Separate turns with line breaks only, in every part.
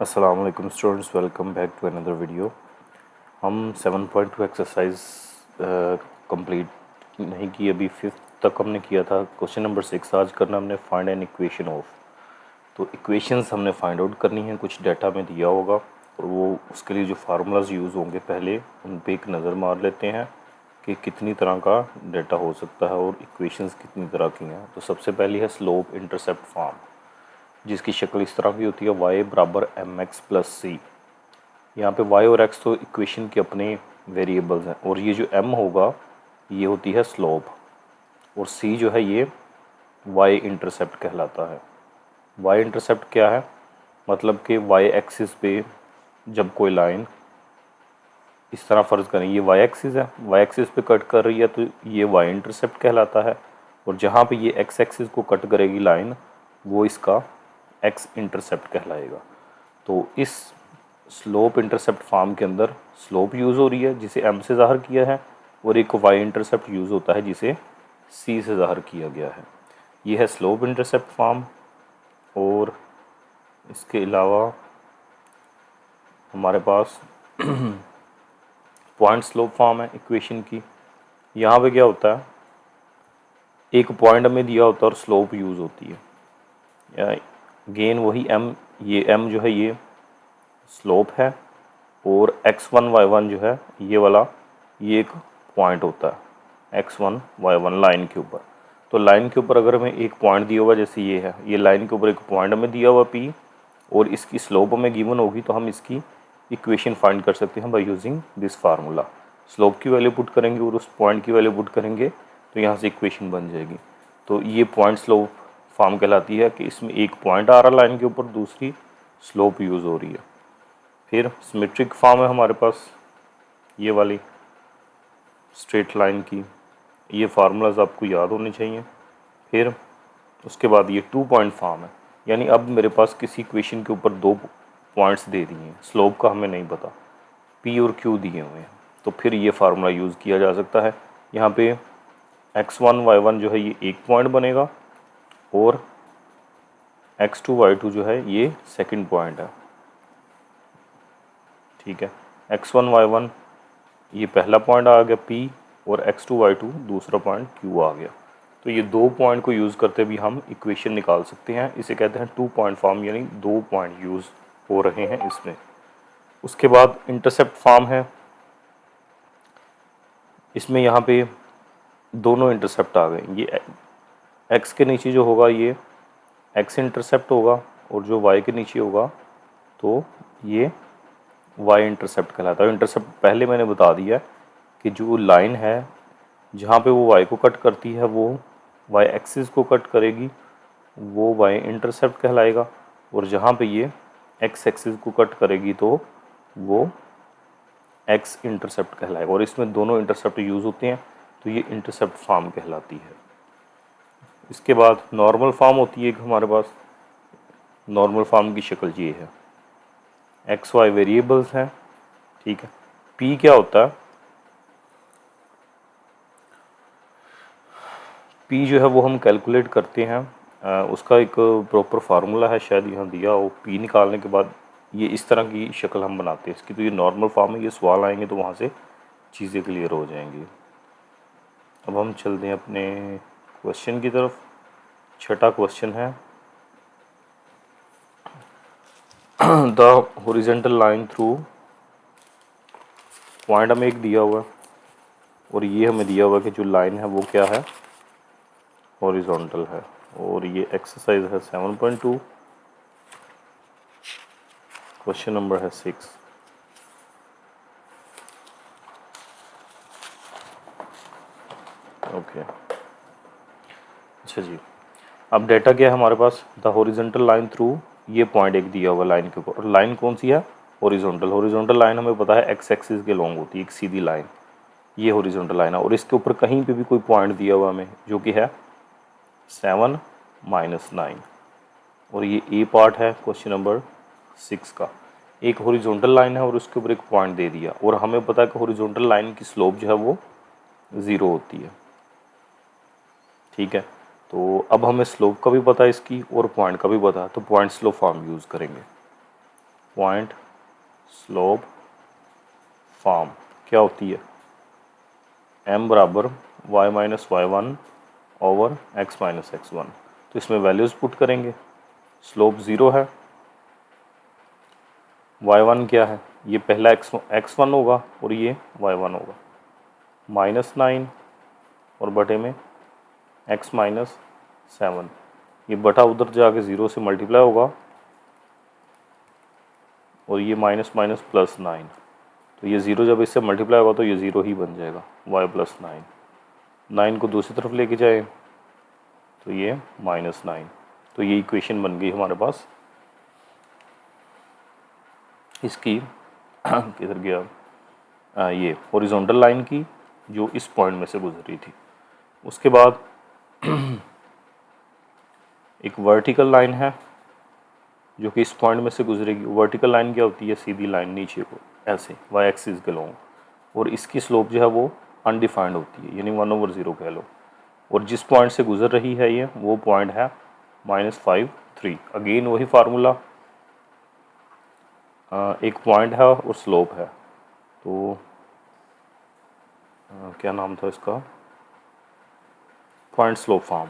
अस्सलाम वालेकुम students, welcome back to another video. हम 7.2 एक्सरसाइज कंप्लीट नहीं की, अभी फिफ्थ तक हमने किया था। क्वेश्चन नंबर 6 आज करना हमने, फाइंड एन इक्वेशन ऑफ। तो इक्वेशंस हमने फाइंड आउट करनी है, कुछ डाटा में दिया होगा और वो उसके लिए जो फार्मूलाज यूज़ होंगे पहले उन पे एक नज़र मार लेते हैं कि कितनी तरह का डाटा हो सकता है और इक्वेशंस कितनी तरह की हैं। तो सबसे पहली है स्लोप इंटरसेप्ट फॉर्म, जिसकी शक्ल इस तरह की होती है, y बराबर mx प्लस सी। यहाँ पे y और x तो इक्वेशन के अपने वेरिएबल्स हैं और ये जो m होगा ये होती है स्लोप और c जो है ये y इंटरसेप्ट कहलाता है। y इंटरसेप्ट क्या है, मतलब कि y एक्सिस पे जब कोई लाइन इस तरह फ़र्ज़ करें ये y एक्सिस है, y एक्सिस पे कट कर रही है तो ये y इंटरसेप्ट कहलाता है और जहाँ पे ये x एक्सिस को कट करेगी लाइन वो इसका x इंटरसेप्ट कहलाएगा। तो इस स्लोप इंटरसेप्ट फॉर्म के अंदर स्लोप यूज़ हो रही है जिसे m से ज़ाहिर किया है और एक y इंटरसेप्ट यूज़ होता है जिसे c से ज़ाहिर किया गया है। ये है स्लोप इंटरसेप्ट फॉर्म। और इसके अलावा हमारे पास पॉइंट स्लोप फॉर्म है इक्वेशन की। यहाँ पे क्या होता है, एक पॉइंट हमें दिया होता है और स्लोप यूज़ होती है। गेन वही m, ये m जो है ये स्लोप है और x1 y1 जो है ये वाला ये एक पॉइंट होता है x1 y1 लाइन के ऊपर। तो लाइन के ऊपर अगर हमें एक पॉइंट दिया हुआ, जैसे ये है, ये लाइन के ऊपर एक पॉइंट हमें दिया हुआ p और इसकी स्लोप हमें गिवन होगी, तो हम इसकी इक्वेशन फाइंड कर सकते हैं by using this formula. Slope की वैल्यू पुट करेंगे और उस पॉइंट की वैल्यू पुट करेंगे तो यहाँ से इक्वेशन बन जाएगी। तो ये पॉइंट स्लोप फॉर्म कहलाती है कि इसमें एक पॉइंट आ रहा लाइन के ऊपर, दूसरी स्लोप यूज़ हो रही है। फिर सिमेट्रिक फॉर्म है हमारे पास ये वाली स्ट्रेट लाइन की, ये फार्मूलाज आपको याद होने चाहिए। फिर उसके बाद ये 2 पॉइंट फॉर्म है, यानी अब मेरे पास किसी इक्वेशन के ऊपर 2 पॉइंट्स दे दिए हैं, स्लोप का हमें नहीं पता, P और Q दिए हुए हैं, तो फिर ये फार्मूला यूज़ किया जा सकता है। यहाँ पे x1 y1 जो है ये एक पॉइंट बनेगा और x2 y2 जो है ये सेकंड पॉइंट है। ठीक है, x1 y1 ये पहला पॉइंट आ गया P और x2 y2 दूसरा पॉइंट Q आ गया। तो ये 2 पॉइंट को यूज़ करते भी हम इक्वेशन निकाल सकते हैं। इसे कहते हैं 2 पॉइंट फॉर्म, यानी 2 पॉइंट यूज़ हो रहे हैं इसमें। उसके बाद इंटरसेप्ट फॉर्म है, इसमें यहाँ पे दोनों इंटरसेप्ट आ गए। ये x के नीचे जो होगा ये x इंटरसेप्ट होगा और जो y के नीचे होगा तो ये y इंटरसेप्ट कहलाता है। इंटरसेप्ट पहले मैंने बता दिया कि जो लाइन है जहाँ पे वो y को कट करती है वो y एक्सिस को कट करेगी, वो y इंटरसेप्ट कहलाएगा और जहाँ पे ये x एक्सिस को कट करेगी तो वो x इंटरसेप्ट कहलाएगा। और इसमें दोनों इंटरसेप्ट यूज़ होते हैं तो ये इंटरसेप्ट फॉर्म कहलाती है। इसके बाद नॉर्मल फॉर्म होती है एक हमारे पास। नॉर्मल फॉर्म की शक्ल ये है, एक्स वाई वेरिएबल्स हैं। ठीक है, P क्या होता है, P जो है वो हम कैलकुलेट करते हैं, उसका एक प्रॉपर फार्मूला है, शायद यहाँ दिया हो। P निकालने के बाद ये इस तरह की शक्ल हम बनाते हैं इसकी। तो ये नॉर्मल फॉर्म है, ये सवाल आएंगे तो वहाँ से चीज़ें क्लियर हो जाएंगी। अब हम चलते हैं अपने क्वेश्चन की तरफ। छठा क्वेश्चन है, the horizontal line through, point हमें एक दिया हुआ है और ये हमें दिया हुआ है कि जो लाइन है वो क्या है, हॉरिजॉन्टल है। और ये एक्सरसाइज है 7.2, क्वेश्चन नंबर है 6। ओके, अच्छा जी, अब डेटा क्या है हमारे पास, द हॉरिजॉन्टल लाइन थ्रू, ये पॉइंट एक दिया हुआ लाइन के ऊपर और लाइन कौन सी है, हॉरिजॉन्टल। हॉरिजॉन्टल लाइन हमें पता है एक्स एक्सिस के लॉन्ग होती है, एक सीधी लाइन, ये हॉरिजॉन्टल लाइन है। और इसके ऊपर कहीं पे भी कोई पॉइंट दिया हुआ हमें जो कि है 7 - 9 और ये ए पार्ट है क्वेश्चन नंबर 6 का। एक हॉरिजॉन्टल लाइन है और उसके ऊपर एक पॉइंट दे दिया और हमें पता है कि हॉरिजॉन्टल लाइन की स्लोप जो है वो 0 होती है। ठीक है, तो अब हमें स्लोप का भी पता है इसकी और पॉइंट का भी पता है, तो पॉइंट स्लोप फॉर्म यूज़ करेंगे। पॉइंट स्लोप फॉर्म क्या होती है, m बराबर y minus y one over x minus x one. तो इसमें वैल्यूज़ पुट करेंगे, स्लोप 0 है, y1 क्या है, ये पहला x1 होगा और ये y1 होगा, -9 और बटे में x माइनस 7, ये बटा उधर जाके 0 से मल्टीप्लाई होगा और ये माइनस माइनस +9, तो ये 0 जब इससे मल्टीप्लाई होगा तो ये 0 ही बन जाएगा, y प्लस 9, 9 को दूसरी तरफ लेके जाए तो ये -9। तो ये इक्वेशन बन गई हमारे पास इसकी किधर गया, ये हॉरिजॉन्टल लाइन की जो इस पॉइंट में से गुजर रही थी। उसके बाद एक वर्टिकल लाइन है जो कि इस पॉइंट में से गुजरेगी। वर्टिकल लाइन क्या होती है, सीधी लाइन नीचे को ऐसे वाई एक्सिस के लॉन्ग, और इसकी स्लोप जो है वो अनडिफाइंड होती है, यानी 1/0 कह लो। और जिस पॉइंट से गुजर रही है ये वो पॉइंट है -5 3। अगेन वही फार्मूला, एक पॉइंट है और स्लोप है, तो क्या नाम था इसका, point slope form.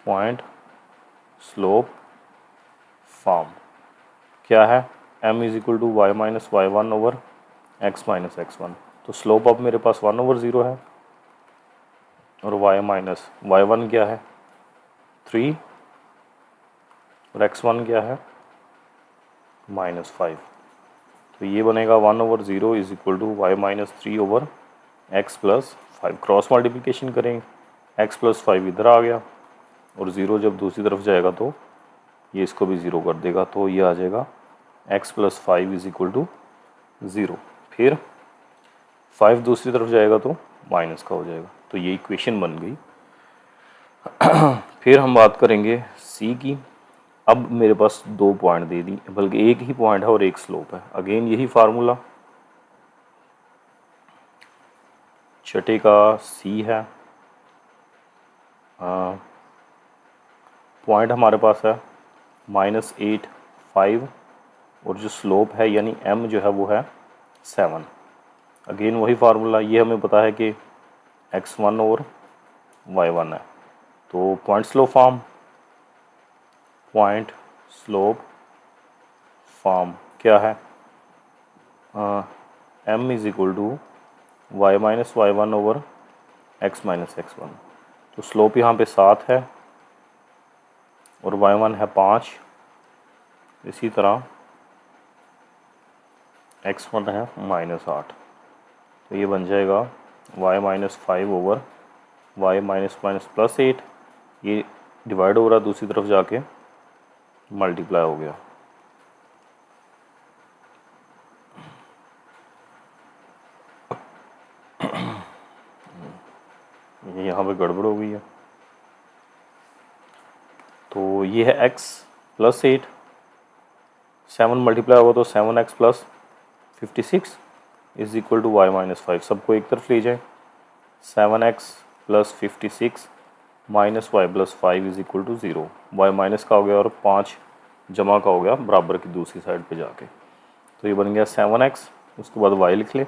Point slope form क्या है, m is equal to y minus y one over x minus x one. तो स्लोप अब मेरे पास 1/0 है और y माइनस वाई वन क्या है 3 और x1 क्या है -5। तो ये बनेगा 1/0 is equal to y minus 3 over x plus 5। Cross multiplication करेंगे, x प्लस 5 इधर आ गया और 0 जब दूसरी तरफ जाएगा तो ये इसको भी 0 कर देगा, तो ये आ जाएगा x plus 5 is equal to 0। फिर 5 दूसरी तरफ जाएगा तो माइनस का हो जाएगा, तो ये इक्वेशन बन गई। फिर हम बात करेंगे c की। अब मेरे पास 2 पॉइंट दे दी, बल्कि एक ही पॉइंट है और एक स्लोप है। अगेन यही फार्मूला, छठे का c है, पॉइंट हमारे पास है -8 5 और जो स्लोप है यानी m जो है वो है 7। अगेन वही फार्मूला, ये हमें पता है कि x1 और y1 है। तो point slope form, point slope form क्या है, m is equal to y minus y one over x minus x one. तो स्लोप यहाँ पे 7 है और y1 है 5, इसी तरह x1 है -8। तो ये बन जाएगा y minus 5 over y minus minus +8, ये डिवाइड हो रहा है दूसरी तरफ जाके मल्टीप्लाई हो गया। ये यहाँ पे गड़बड़ हो गई है, तो ये है x प्लस 8, 7 मल्टीप्लाई होगा तो 7x plus 56 is equal to y minus 5। सबको एक तरफ ले जाए, 7x plus 56 minus y plus 5 is equal to 0। Y minus का हो गया और 5 जमा का हो गया बराबर की दूसरी साइड पे जाके, तो ये बन गया 7x, उसके बाद y लिख ले,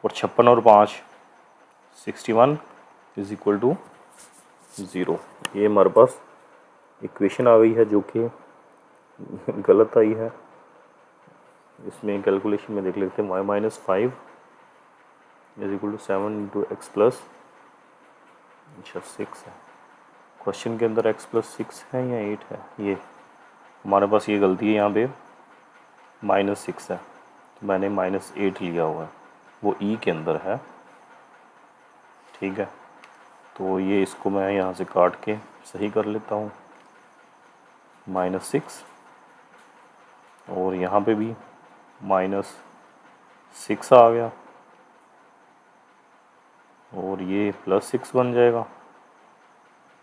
और 56 और 5 61 इज इक्वल टू 0। ये हमारे पास इक्वेशन आ गई है जो कि गलत आई है। इसमें कैलकुलेशन में देख लेते हैं, y minus 5 is equal to 7 into x plus 6 है। क्वेश्चन के अंदर x प्लस 6 है या 8 है, ये हमारे पास ये गलती है, यहाँ पे -6 है तो मैंने -8 लिया हुआ है, वो e के अंदर है, ठीक है। तो ये इसको मैं यहाँ से काट के सही कर लेता हूँ, -6 और यहाँ पे भी -6 आ गया और ये +6 बन जाएगा,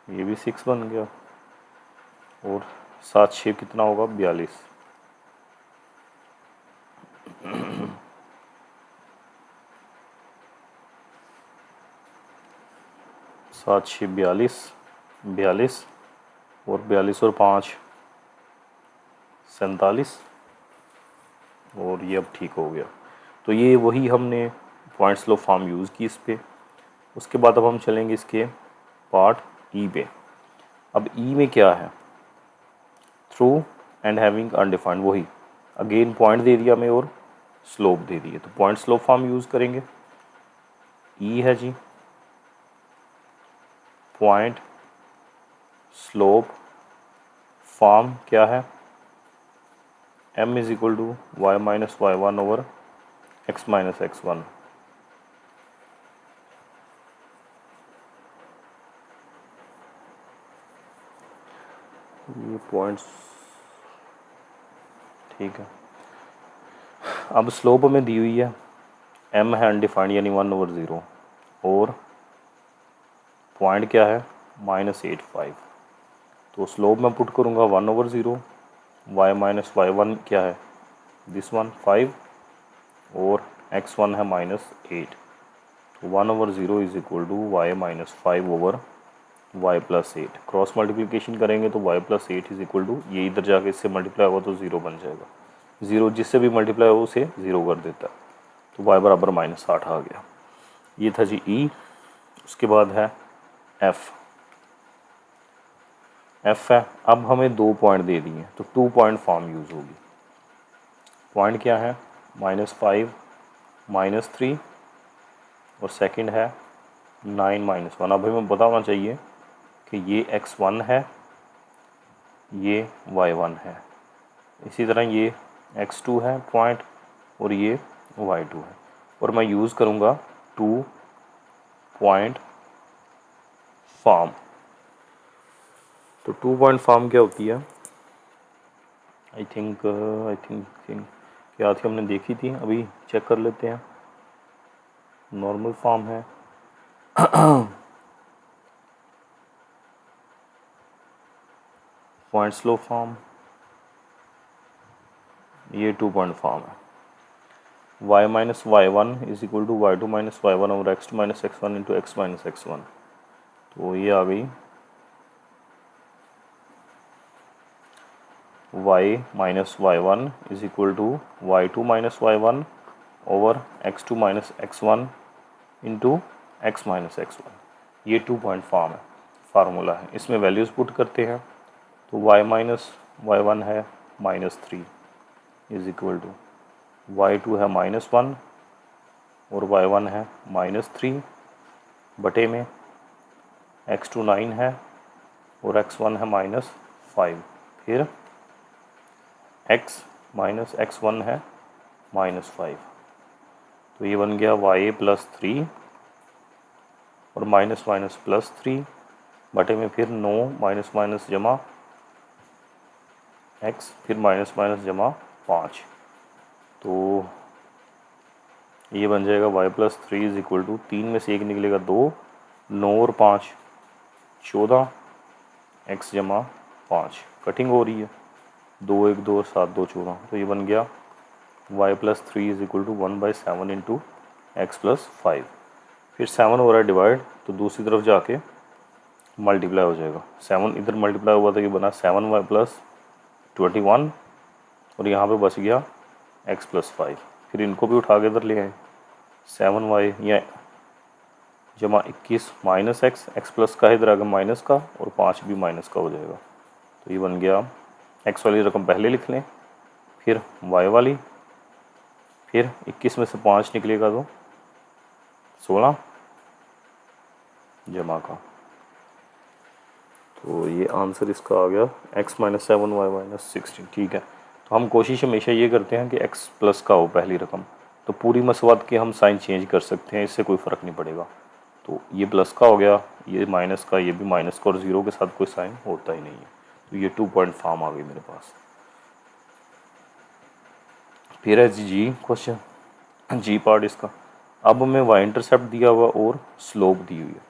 ये भी 6 बन गया और 7 6 कितना होगा 42। 7 6 42, 42 और 42 और 5 47, और ये अब ठीक हो गया। तो ये वही हमने पॉइंट स्लो फॉर्म यूज़ की इस पे। उसके बाद अब हम चलेंगे इसके पार्ट ई पे। अब ई में क्या है, थ्रू एंड हैविंग अनडिफाइंड, वही अगेन पॉइंट दे दिया हमें और स्लोप दे दिए, तो पॉइंट स्लोप फॉर्म यूज़ करेंगे। ई है जी पॉइंट स्लोप फॉर्म क्या है, m is equal to y minus y one over x minus x one. ये पॉइंट्स ठीक है। अब स्लोप हमें दी हुई है, m है अनडिफाइंड यानी 1/0, और पॉइंट क्या है -85। तो स्लोप मैं पुट करूँगा 1/0, वाई माइनस वाई वन क्या है दिस वन 5, और x1 है -8। तो 1/0 is equal to y minus 5 over y plus 8। Cross multiplication करेंगे तो y plus 8 is equal to, ये इधर जाके इससे मल्टीप्लाई होगा तो 0 बन जाएगा। 0 जिससे भी मल्टीप्लाई हो उसे 0 कर देता है, तो y बराबर -8 आ गया। ये था जी ई। उसके बाद है एफ। एफ है, अब हमें 2 पॉइंट दे दिए तो 2 पॉइंट फॉर्म यूज़ होगी। पॉइंट क्या है -5 -3, और सेकंड है 9 -1। अब हमें पता होना चाहिए कि ये x1 है, ये y1 है, इसी तरह ये x2 है पॉइंट, और ये y2 है, और मैं यूज़ करूँगा 2 पॉइंट फॉर्म। तो 2 पॉइंट फॉर्म क्या होती है, आई थिंक क्या थी हमने देखी थी, अभी चेक कर लेते हैं। नॉर्मल फॉर्म है पॉइंट स्लो फॉर्म, ये 2 पॉइंट फॉर्म है। y minus y one is equal to y two minus y one over x2 minus x one into x minus x one. तो ये आ गई y minus y one is equal to y two minus y one over x2 minus x one into x minus x one. ये 2 point form है, formula है। इसमें values put करते हैं तो y माइनस वाई वन है -3 is equal to y2 है -1 और y1 है -3 बटे में x2 9 है और x1 है -5, फिर x माइनस x1 है -5। तो ये बन गया y प्लस 3 और माइनस माइनस प्लस 3 बटे में फिर 9 माइनस माइनस जमा x, फिर माइनस माइनस जमा 5। तो ये बन जाएगा y plus 3 is equal to, 3 में से 1 निकलेगा 2, 9 और 5 14, x जमा 5 कटिंग हो रही है, 2 1 2 और 7 2 14। तो ये बन गया y plus 3 is equal to 1/7 into x plus 5। फिर 7 हो रहा है डिवाइड, तो दूसरी तरफ जाके मल्टीप्लाई हो जाएगा। 7 इधर मल्टीप्लाई हुआ तो ये बना 7y प्लस 21, और यहाँ पे बच गया x प्लस 5। फिर इनको भी उठा के इधर ले आए, 7y या जमा 21 माइनस एक्स प्लस का इधर आगे माइनस का, और 5 भी माइनस का हो जाएगा। तो ये बन गया, x वाली रकम पहले लिख लें, फिर y वाली, फिर 21 में से 5 निकलेगा तो 16 जमा का। तो ये आंसर इसका आ गया x माइनस 7 वाई माइनस 16। ठीक है, तो हम कोशिश हमेशा ये करते हैं कि x प्लस का हो पहली रकम, तो पूरी मसवाद के हम साइन चेंज कर सकते हैं, इससे कोई फ़र्क नहीं पड़ेगा। तो ये प्लस का हो गया, ये माइनस का, ये भी माइनस का, और 0 के साथ कोई साइन होता ही नहीं है। तो ये 2 पॉइंट फॉर्म आ गई मेरे पास। फिर है जी क्वेश्चन, जी पार्ट इसका। अब हमें y इंटरसेप्ट दिया हुआ और स्लोप दी हुई है,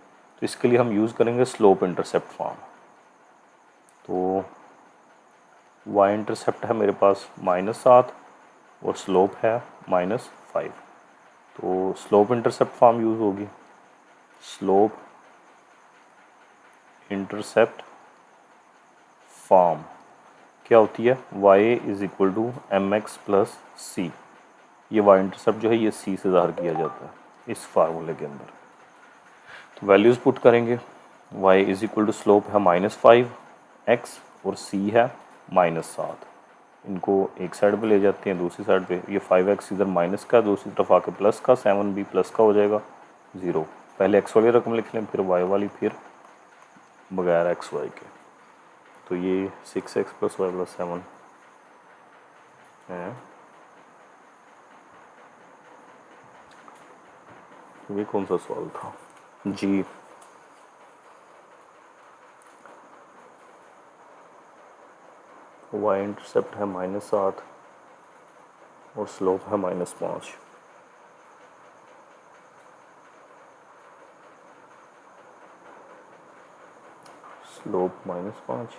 तो इसके लिए हम यूज़ करेंगे स्लोप इंटरसेप्ट फॉर्म। तो y इंटरसेप्ट है मेरे पास -7 और स्लोप है -5। तो स्लोप इंटरसेप्ट फॉर्म यूज़ होगी, स्लोप इंटरसेप्ट फॉर्म क्या होती है, y is equal to M X plus C. ये y इंटरसेप्ट जो है ये c से ज़ाहिर किया जाता है इस फार्मूले के अंदर। तो वैल्यूज़ पुट करेंगे, y is equal to slope है -5x और c है -7। इनको एक साइड पे ले जाते हैं, दूसरी साइड पे ये 5x इधर माइनस का, दूसरी तरफ आके प्लस का, 7 भी प्लस का हो जाएगा 0। पहले x वाली रकम लिख लें, फिर y वाली, फिर बगैर एक्स वाई के। तो ये 6x प्लस वाई प्लस 7 है। ये कौन सा सवाल था जी? y इंटरसेप्ट है -7 और स्लोप है -5। स्लोप -5,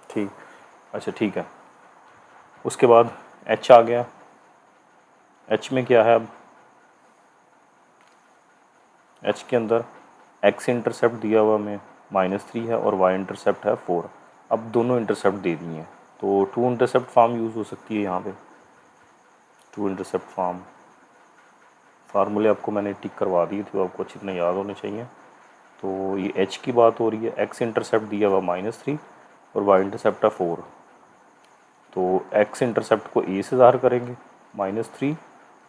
ठीक। अच्छा ठीक है, उसके बाद h आ गया। h में क्या है, अब h के अंदर x इंटरसेप्ट दिया हुआ हमें -3 है और y इंटरसेप्ट है 4। अब दोनों इंटरसेप्ट दे दिए हैं तो टू इंटरसेप्ट फॉर्म यूज़ हो सकती है यहाँ पे। टू इंटरसेप्ट फॉर्म फार्मूले आपको मैंने टिक करवा दिए थे, वो आपको अच्छी तरह याद होने चाहिए। तो ये h की बात हो रही है, x इंटरसेप्ट दिया हुआ -3 और y इंटरसेप्ट है 4। तो x इंटरसेप्ट को a से ज़ाहिर करेंगे -3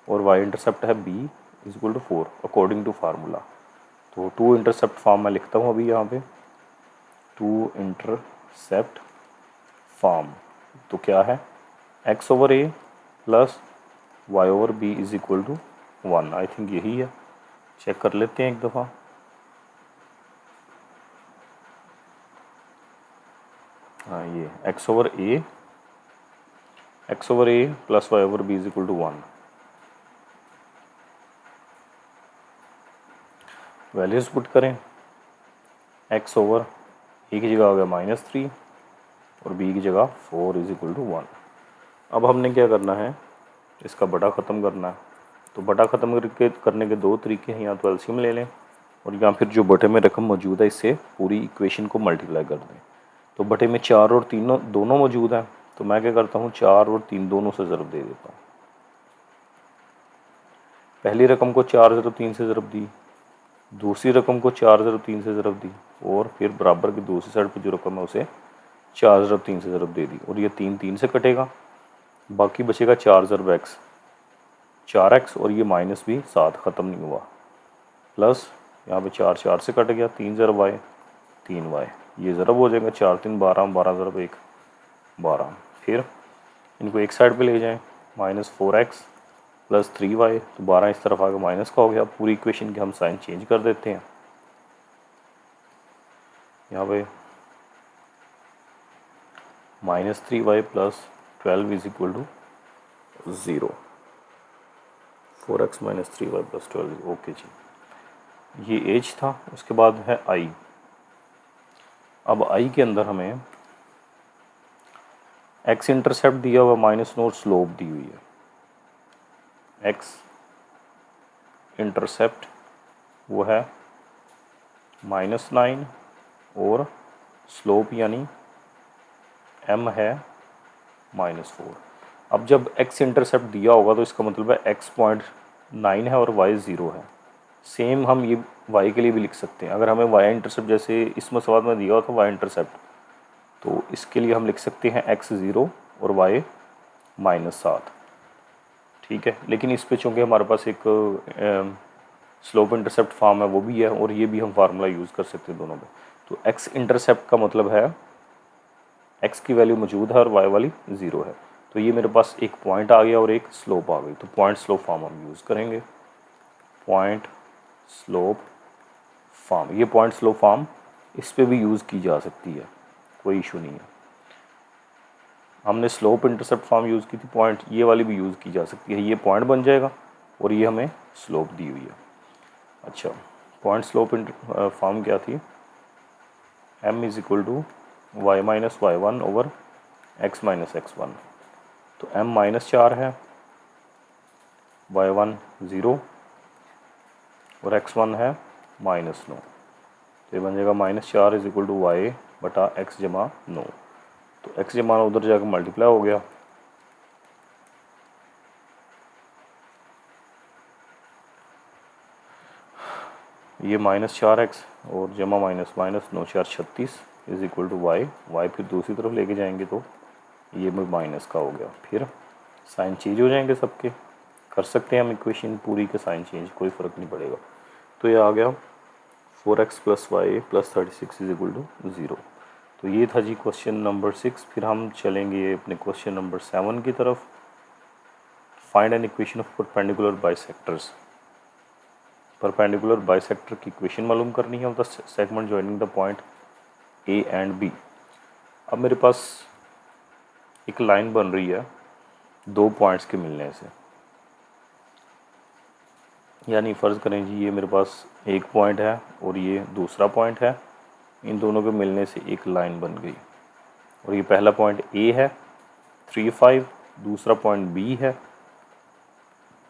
और y इंटरसेप्ट है b is equal to 4 according to formula. तो टू इंटरसेप्ट फॉर्म मैं लिखता हूँ अभी यहाँ पे, टू इंटरसेप्ट फॉर्म। तो क्या है, x over a plus y over b is equal to 1। I think यही है, चेक कर लेते हैं एक दफ़ा। हाँ ये x over a plus y over b is equal to 1। Values put करें, x ओवर a की जगह आ गया -3 और b की जगह 4 इज इक्वल टू 1। अब हमने क्या करना है, इसका बटा ख़त्म करना है। तो बटा ख़त्म करने के दो तरीके हैं, या तो एलसीएम ले लें और या फिर जो बटे में रकम मौजूद है इससे पूरी इक्वेशन को मल्टीप्लाई कर दें। तो बटे में 4 और 3 दोनों मौजूद हैं, तो मैं क्या करता हूँ 4 और 3 दोनों से ज़रब दे देता हूँ। पहली रकम को 4 ज़रब 3 से ज़रब दी, दूसरी रकम को 4 ज़रब 3 से ज़रब दी, और फिर बराबर की दूसरी साइड पर जो रकम है उसे 4 ज़रब 3 से ज़रब दे दी। और ये 3 3 से कटेगा, बाकी बचेगा 4 ज़रब x, 4x, और ये माइनस भी साथ ख़त्म नहीं हुआ, प्लस यहाँ पे 4 4 से कट गया, 3 ज़रब y 3y, ये ज़रब हो जाएगा 4 3 12, 12 ज़रब 1 12। फिर इनको एक साइड पे ले जाएं, -4x प्लस 3y, तो 12 इस तरफ आगे माइनस का हो गया। पूरी इक्वेशन के हम साइन चेंज कर देते हैं। यहाँ पे -3y plus 12 is equal to 0। 4x minus 3y plus 12, okay जी। ये एज था। उसके बाद है i। अब i के अंदर हमें x इंटरसेप्ट दिया हुआ -9, स्लोप दी हुई है। x इंटरसेप्ट वो है -9 और स्लोप यानी m है -4। अब जब x इंटरसेप्ट दिया होगा तो इसका मतलब है x 0.9 है और y 0 है। सेम हम ये y के लिए भी लिख सकते हैं। अगर हमें y इंटरसेप्ट जैसे इस मसवाद में दिया हो तो y इंटरसेप्ट, तो इसके लिए हम लिख सकते हैं x 0 और y -7, ठीक है। लेकिन इस पे चूँकि हमारे पास एक स्लोप इंटरसेप्ट फॉर्म है वो भी है, और ये भी हम फार्मूला यूज़ कर सकते हैं दोनों में। तो x इंटरसेप्ट का मतलब है x की वैल्यू मौजूद है और y वाली 0 है। तो ये मेरे पास एक पॉइंट आ गया और एक स्लोप आ गई। तो पॉइंट स्लोप फॉर्म हम यूज़ करेंगे। पॉइंट स्लोप फॉर्म, ये पॉइंट स्लोप फॉर्म इस पे भी यूज़ की जा सकती है, कोई इशू नहीं है। हमने स्लोप इंटरसेप्ट फॉर्म यूज़ की थी, पॉइंट ये वाली भी यूज़ की जा सकती है। ये पॉइंट बन जाएगा और ये हमें स्लोप दी हुई है। अच्छा, पॉइंट स्लोप फॉर्म क्या थी, m is equal to y minus y1 over x minus x1। तो m -4 है, y1 0 और x1 है -9। तो ये बन जाएगा -4 इज इक्वल टू y बटा x जमा 9। तो x जमा 9 उधर जाकर मल्टीप्लाई हो गया, ये -4x और जमा minus minus 9 4 36 is equal to y। y फिर दूसरी तरफ लेके जाएंगे तो ये माइनस का हो गया, फिर साइन चेंज हो जाएंगे सबके, कर सकते हैं हम इक्वेशन पूरी के साइन चेंज, कोई फ़र्क नहीं पड़ेगा। तो ये आ गया 4x + y + 36 is equal to 0। तो ये था जी क्वेश्चन नंबर 6। फिर हम चलेंगे अपने क्वेश्चन नंबर 7 की तरफ। Find an equation of perpendicular bisectors. Perpendicular bisector की इक्वेशन मालूम करनी है, the segment joining the point A and B. अब मेरे पास एक लाइन बन रही है दो पॉइंट्स के मिलने से, यानी फ़र्ज़ करें जी ये मेरे पास एक पॉइंट है और ये दूसरा पॉइंट है, इन दोनों के मिलने से एक लाइन बन गई। और ये पहला पॉइंट ए है 3 5, दूसरा पॉइंट बी है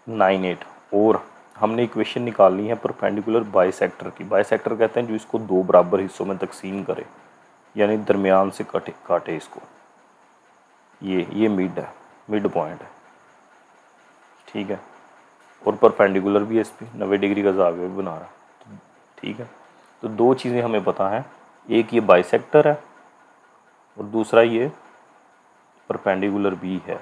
9 8। और हमने इक्वेशन निकालनी है परपेंडिकुलर बाइसेक्टर की। बाइसेक्टर कहते हैं जो इसको दो बराबर हिस्सों में तकसीम करे, यानी दरमियान से काटे इसको। ये मिड है, मिड पॉइंट है, ठीक है। और परपेंडिकुलर भी है इस पर, 90 डिग्री का ज़ाविया भी बना रहा है, ठीक है। तो दो चीज़ें हमें पता हैं, एक ये बाइसेक्टर है और दूसरा ये परपेंडिकुलर भी है।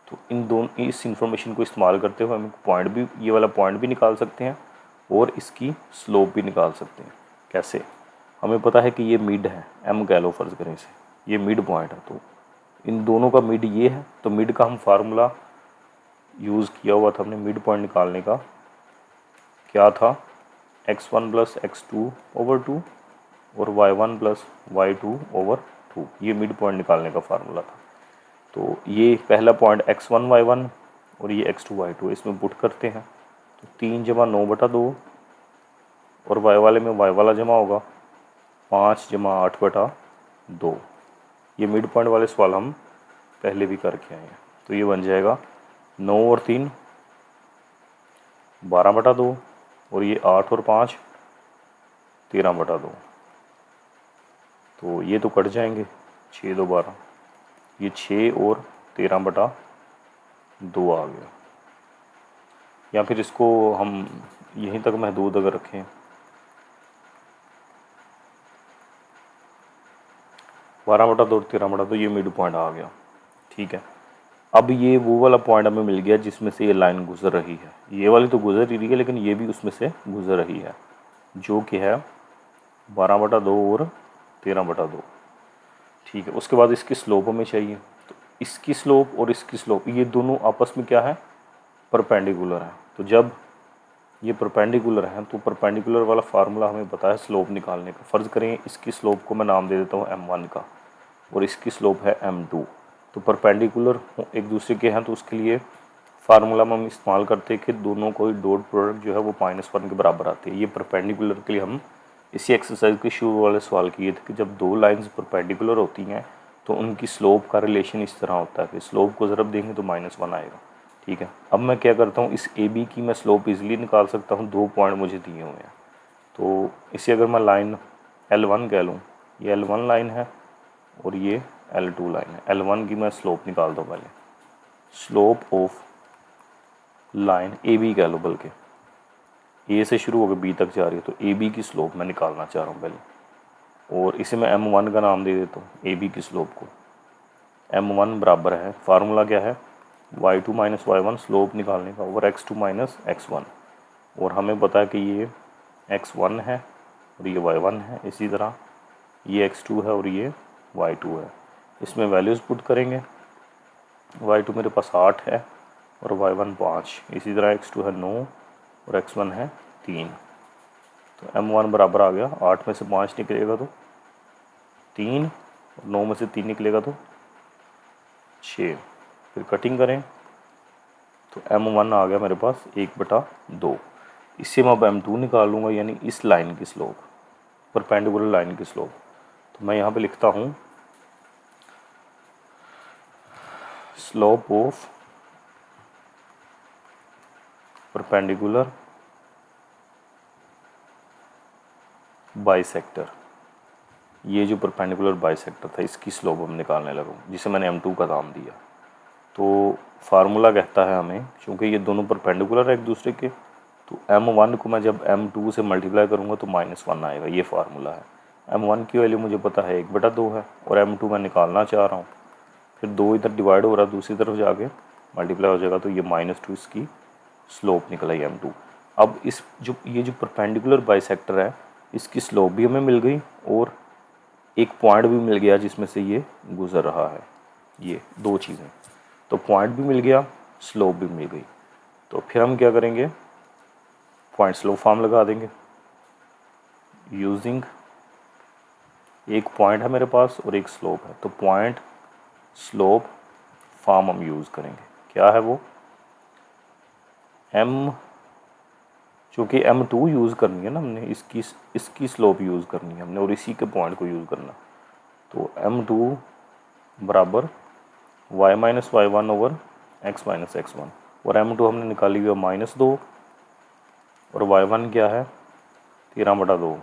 तो इन दोनों इस इंफॉर्मेशन को इस्तेमाल करते हुए हम पॉइंट भी, ये वाला पॉइंट भी निकाल सकते हैं और इसकी स्लोप भी निकाल सकते हैं। कैसे? हमें पता है कि ये मिड है, एम कह लो फ़र्ज़ करें इसे, ये मिड पॉइंट है। तो इन दोनों का मिड ये है, तो मिड का हम फार्मूला यूज़ किया हुआ था हमने मिड पॉइंट निकालने का, क्या था? x1 + x2/2 और y1 + y2/2, ये मिड पॉइंट निकालने का फार्मूला था। तो ये पहला पॉइंट x1 y1 और ये x2 y2, इसमें पुट करते हैं तो 3 जमा 9/2 और y वाले में y वाला जमा होगा 5 जमा 8/2। ये मिड पॉइंट वाले सवाल हम पहले भी करके आए हैं। तो ये बन जाएगा 9 और 3 12/2 और ये 8 और 5 13/2। तो ये तो कट जाएंगे, 6 2 12, ये 6 और 13/2 आ गया। या फिर इसको हम यहीं तक महदूद अगर रखें, 12/2 और 13/2, ये मिड पॉइंट आ गया, ठीक है। अब ये वो वाला पॉइंट हमें मिल गया जिसमें से ये लाइन गुजर रही है। ये वाली तो गुजर ही रही है लेकिन ये भी उसमें से गुजर रही है, जो कि है 12/2 और 13/2, ठीक है। उसके बाद इसकी स्लोप हमें चाहिए, तो इसकी स्लोप और इसकी स्लोप ये दोनों आपस में क्या है? परपेंडिकुलर है। तो जब ये परपेंडिकुलर हैं तो परपेंडिकुलर वाला फार्मूला हमें पता है स्लोप निकालने का। फ़र्ज़ करें इसकी स्लोप को मैं नाम दे देता हूँ m1 का और इसकी स्लोप है m2। तो परपेंडिकुलर एक दूसरे के हैं तो उसके लिए फार्मूला में हम इस्तेमाल करते हैं कि दोनों कोई डॉट प्रोडक्ट जो है वो -1 के बराबर आती है। ये परपेंडिकुलर के लिए हम इसी एक्सरसाइज के शुरू वाले सवाल किए थे कि जब दो लाइंस परपेंडिकुलर होती हैं तो उनकी स्लोप का रिलेशन इस तरह होता है कि स्लोप को ज़रब देंगे तो -1 आएगा, ठीक है। अब मैं क्या करता हूँ, इस ए बी की मैं स्लोप इजीली निकाल सकता हूँ, दो पॉइंट मुझे दिए हुए हैं। तो इसे अगर मैं लाइन L1 कह लूँ, ये L1 लाइन है और ये L2 लाइन है। L1 की मैं स्लोप निकाल दूँ पहले, slope of line A B कह लो, बल्कि ए से शुरू होकर बी तक जा रही है, तो ए बी की स्लोप मैं निकालना चाह रहा हूँ पहले, और इसे मैं M1 का नाम दे देता हूँ। ए बी की स्लोप को M1 बराबर है, फार्मूला क्या है? y2 - y1 स्लोप निकालने का ओवर x2 - x1। और हमें पता है कि ये x1 है और ये y1 है, इसी तरह ये x2 है और ये y2 है। इसमें वैल्यूज़ पुट करेंगे, y2 मेरे पास 8 है और y1 5, इसी तरह x2 है 9 और x1 है 3। तो m1 बराबर आ गया, 8 में से 5 निकलेगा तो 3 और 9 में से 3 निकलेगा तो 6। फिर कटिंग करें तो m1 आ गया मेरे पास 1/2। इससे मैं अब m2 निकाल लूँगा, यानी इस लाइन की स्लोप, परपेंडिकुलर लाइन की स्लोप। तो मैं यहाँ पे लिखता हूँ स्लोप ऑफ परपेंडिकुलर बाइसेक्टर, ये जो परपेंडिकुलर बाइसेक्टर था इसकी स्लोप हम निकालने लगा जिसे मैंने m2 का नाम दिया। तो फार्मूला कहता है हमें, क्योंकि ये दोनों परपेंडिकुलर है एक दूसरे के, तो m1 को मैं जब m2 से मल्टीप्लाई करूँगा तो -1 आएगा। ये फार्मूला है। m1 की वैल्यू मुझे पता है 1/2 है और m2 मैं निकालना चाह रहा हूँ। फिर 2 इधर डिवाइड हो रहा है, दूसरी तरफ जाके मल्टीप्लाई हो जाएगा, तो ये -2 इसकी स्लोप निकल आई m2। अब ये जो परपेंडिकुलर बाइसेक्टर है इसकी स्लोप भी हमें मिल गई और एक पॉइंट भी मिल गया जिसमें से ये गुजर रहा है। ये दो चीज़ें, तो पॉइंट भी मिल गया, स्लोप भी मिल गई। तो फिर हम क्या करेंगे, पॉइंट स्लोप फॉर्म लगा देंगे यूजिंग, एक पॉइंट है मेरे पास और एक स्लोप है, तो पॉइंट स्लोप फॉर्म हम यूज़ करेंगे। क्या है वो, m, चूँकि m2 यूज़ करनी है ना हमने, इसकी स्लोप यूज़ करनी है हमने और इसी के पॉइंट को यूज़ करना। तो m2 बराबर y minus y1 over x minus x1, और m2 हमने निकाली हुई है -2 और y1 क्या है 13/2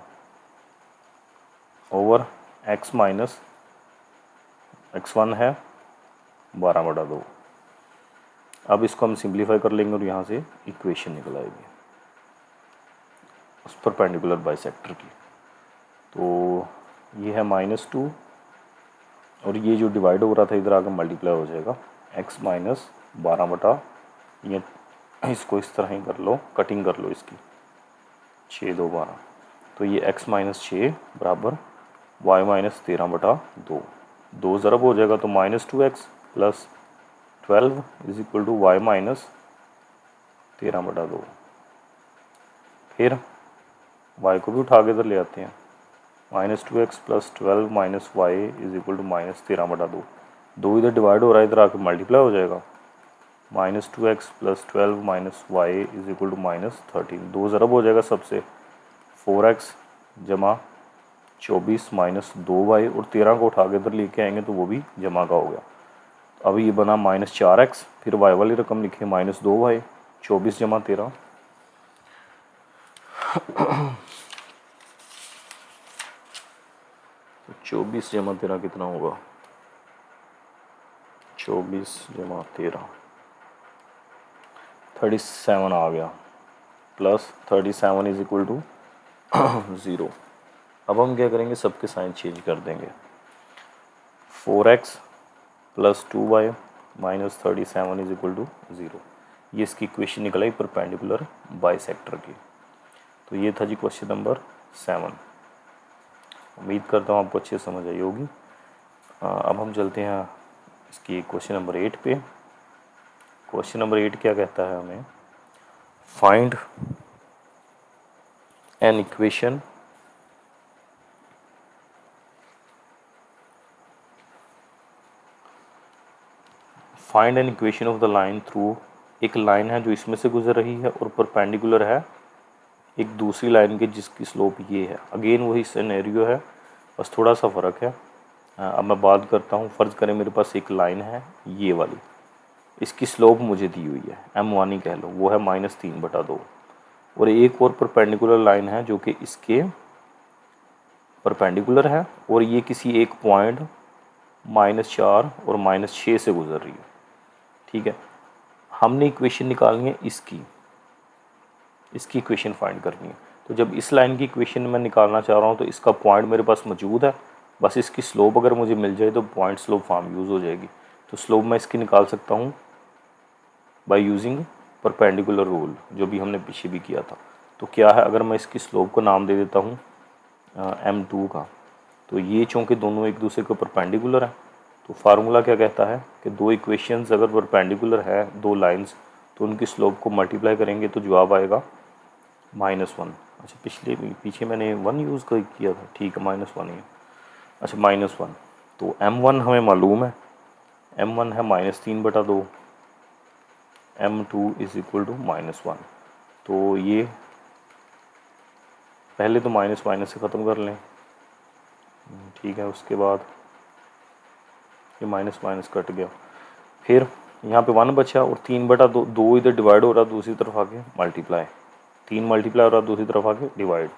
ओवर x माइनस x1 है 12/2। अब इसको हम सिंप्लीफाई कर लेंगे और यहाँ से इक्वेशन निकल आएगी उस परपेंडिकुलर बाइसेक्टर की। तो ये है -2 और ये जो डिवाइड हो रहा था इधर आकर मल्टीप्लाई हो जाएगा x माइनस 12 ये, इसको इस तरह ही कर लो, कटिंग कर लो इसकी, 6 2 12, तो ये x माइनस 6 बराबर y माइनस 13/2, 2 ज़रब हो जाएगा तो -2x plus 12 is equal to y minus 13/2। फिर y को भी उठा के इधर ले आते हैं, -2x plus 12 minus y is equal to -13/2, 2 इधर डिवाइड हो रहा है, इधर आकर मल्टीप्लाई हो जाएगा, -2x plus 12 minus y is equal to -13, 2 ज़रब हो जाएगा सबसे, 4x जमा 24 माइनस 2y और 13 को उठा के इधर लेके आएंगे तो वो भी जमा का हो गया। अब ये बना -4x, फिर y वाली रकम लिखी -2y, 24 जमा 13, तो 24 जमा 13 कितना होगा, 24 जमा 13 37 आ गया, प्लस 37 इज इक्वल टू 0। अब हम क्या करेंगे, सबके साइन चेंज कर देंगे, 4x plus 2y minus 37 is equal to 0। ये इसकी इक्वेशन निकल आई परपेंडिकुलर बाइसेक्टर की। तो ये था जी क्वेश्चन नंबर 7। उम्मीद करता हूँ आपको अच्छे समझ आई होगी। अब हम चलते हैं इसकी क्वेश्चन नंबर 8 पे। क्वेश्चन नंबर 8 क्या कहता है हमें, find an equation find an equation of the line through, एक लाइन है जो इसमें से गुजर रही है और परपेंडिकुलर है एक दूसरी लाइन के जिसकी स्लोप ये है। अगेन वही सिनेरियो है, बस थोड़ा सा फ़र्क है। अब मैं बात करता हूँ, फ़र्ज़ करें मेरे पास एक लाइन है ये वाली, इसकी स्लोप मुझे दी हुई है m1 ही कह लो, वो है -3/2, और एक और परपेंडिकुलर लाइन है जो कि इसके परपेंडिकुलर है और ये किसी एक पॉइंट -4 और -6 से गुजर रही है। ठीक है, हमने इक्वेशन निकालनी है इसकी इक्वेशन फाइंड करनी है। तो जब इस लाइन की इक्वेशन मैं निकालना चाह रहा हूँ तो इसका पॉइंट मेरे पास मौजूद है, बस इसकी स्लोप अगर मुझे मिल जाए तो पॉइंट स्लोप फॉर्म यूज़ हो जाएगी। तो स्लोप मैं इसकी निकाल सकता हूँ बाय यूजिंग परपेंडिकुलर रूल, जो भी हमने पीछे भी किया था। तो क्या है, अगर मैं इसकी स्लोप को नाम दे देता हूँ m2 का, तो ये चूँकि दोनों एक दूसरे के परपेंडिकुलर हैं, तो फार्मूला क्या कहता है कि दो इक्वेशंस अगर परपेंडिकुलर है, दो लाइंस, तो उनकी स्लोप को मल्टीप्लाई करेंगे तो जवाब आएगा -1। अच्छा, पीछे मैंने 1 यूज़ किया था, ठीक है, -1 ही है। अच्छा, -1, तो m1 हमें मालूम है, m1 है -3/2, m2 इज इक्वल टू -1। तो ये पहले तो माइनस से ख़त्म कर लें, ठीक है, उसके बाद ये माइनस कट गया, फिर यहाँ पे 1 बचा और 3/2, 2 इधर डिवाइड हो रहा दूसरी तरफ आके मल्टीप्लाई, 3 मल्टीप्लाई हो रहा दूसरी तरफ आके डिवाइड,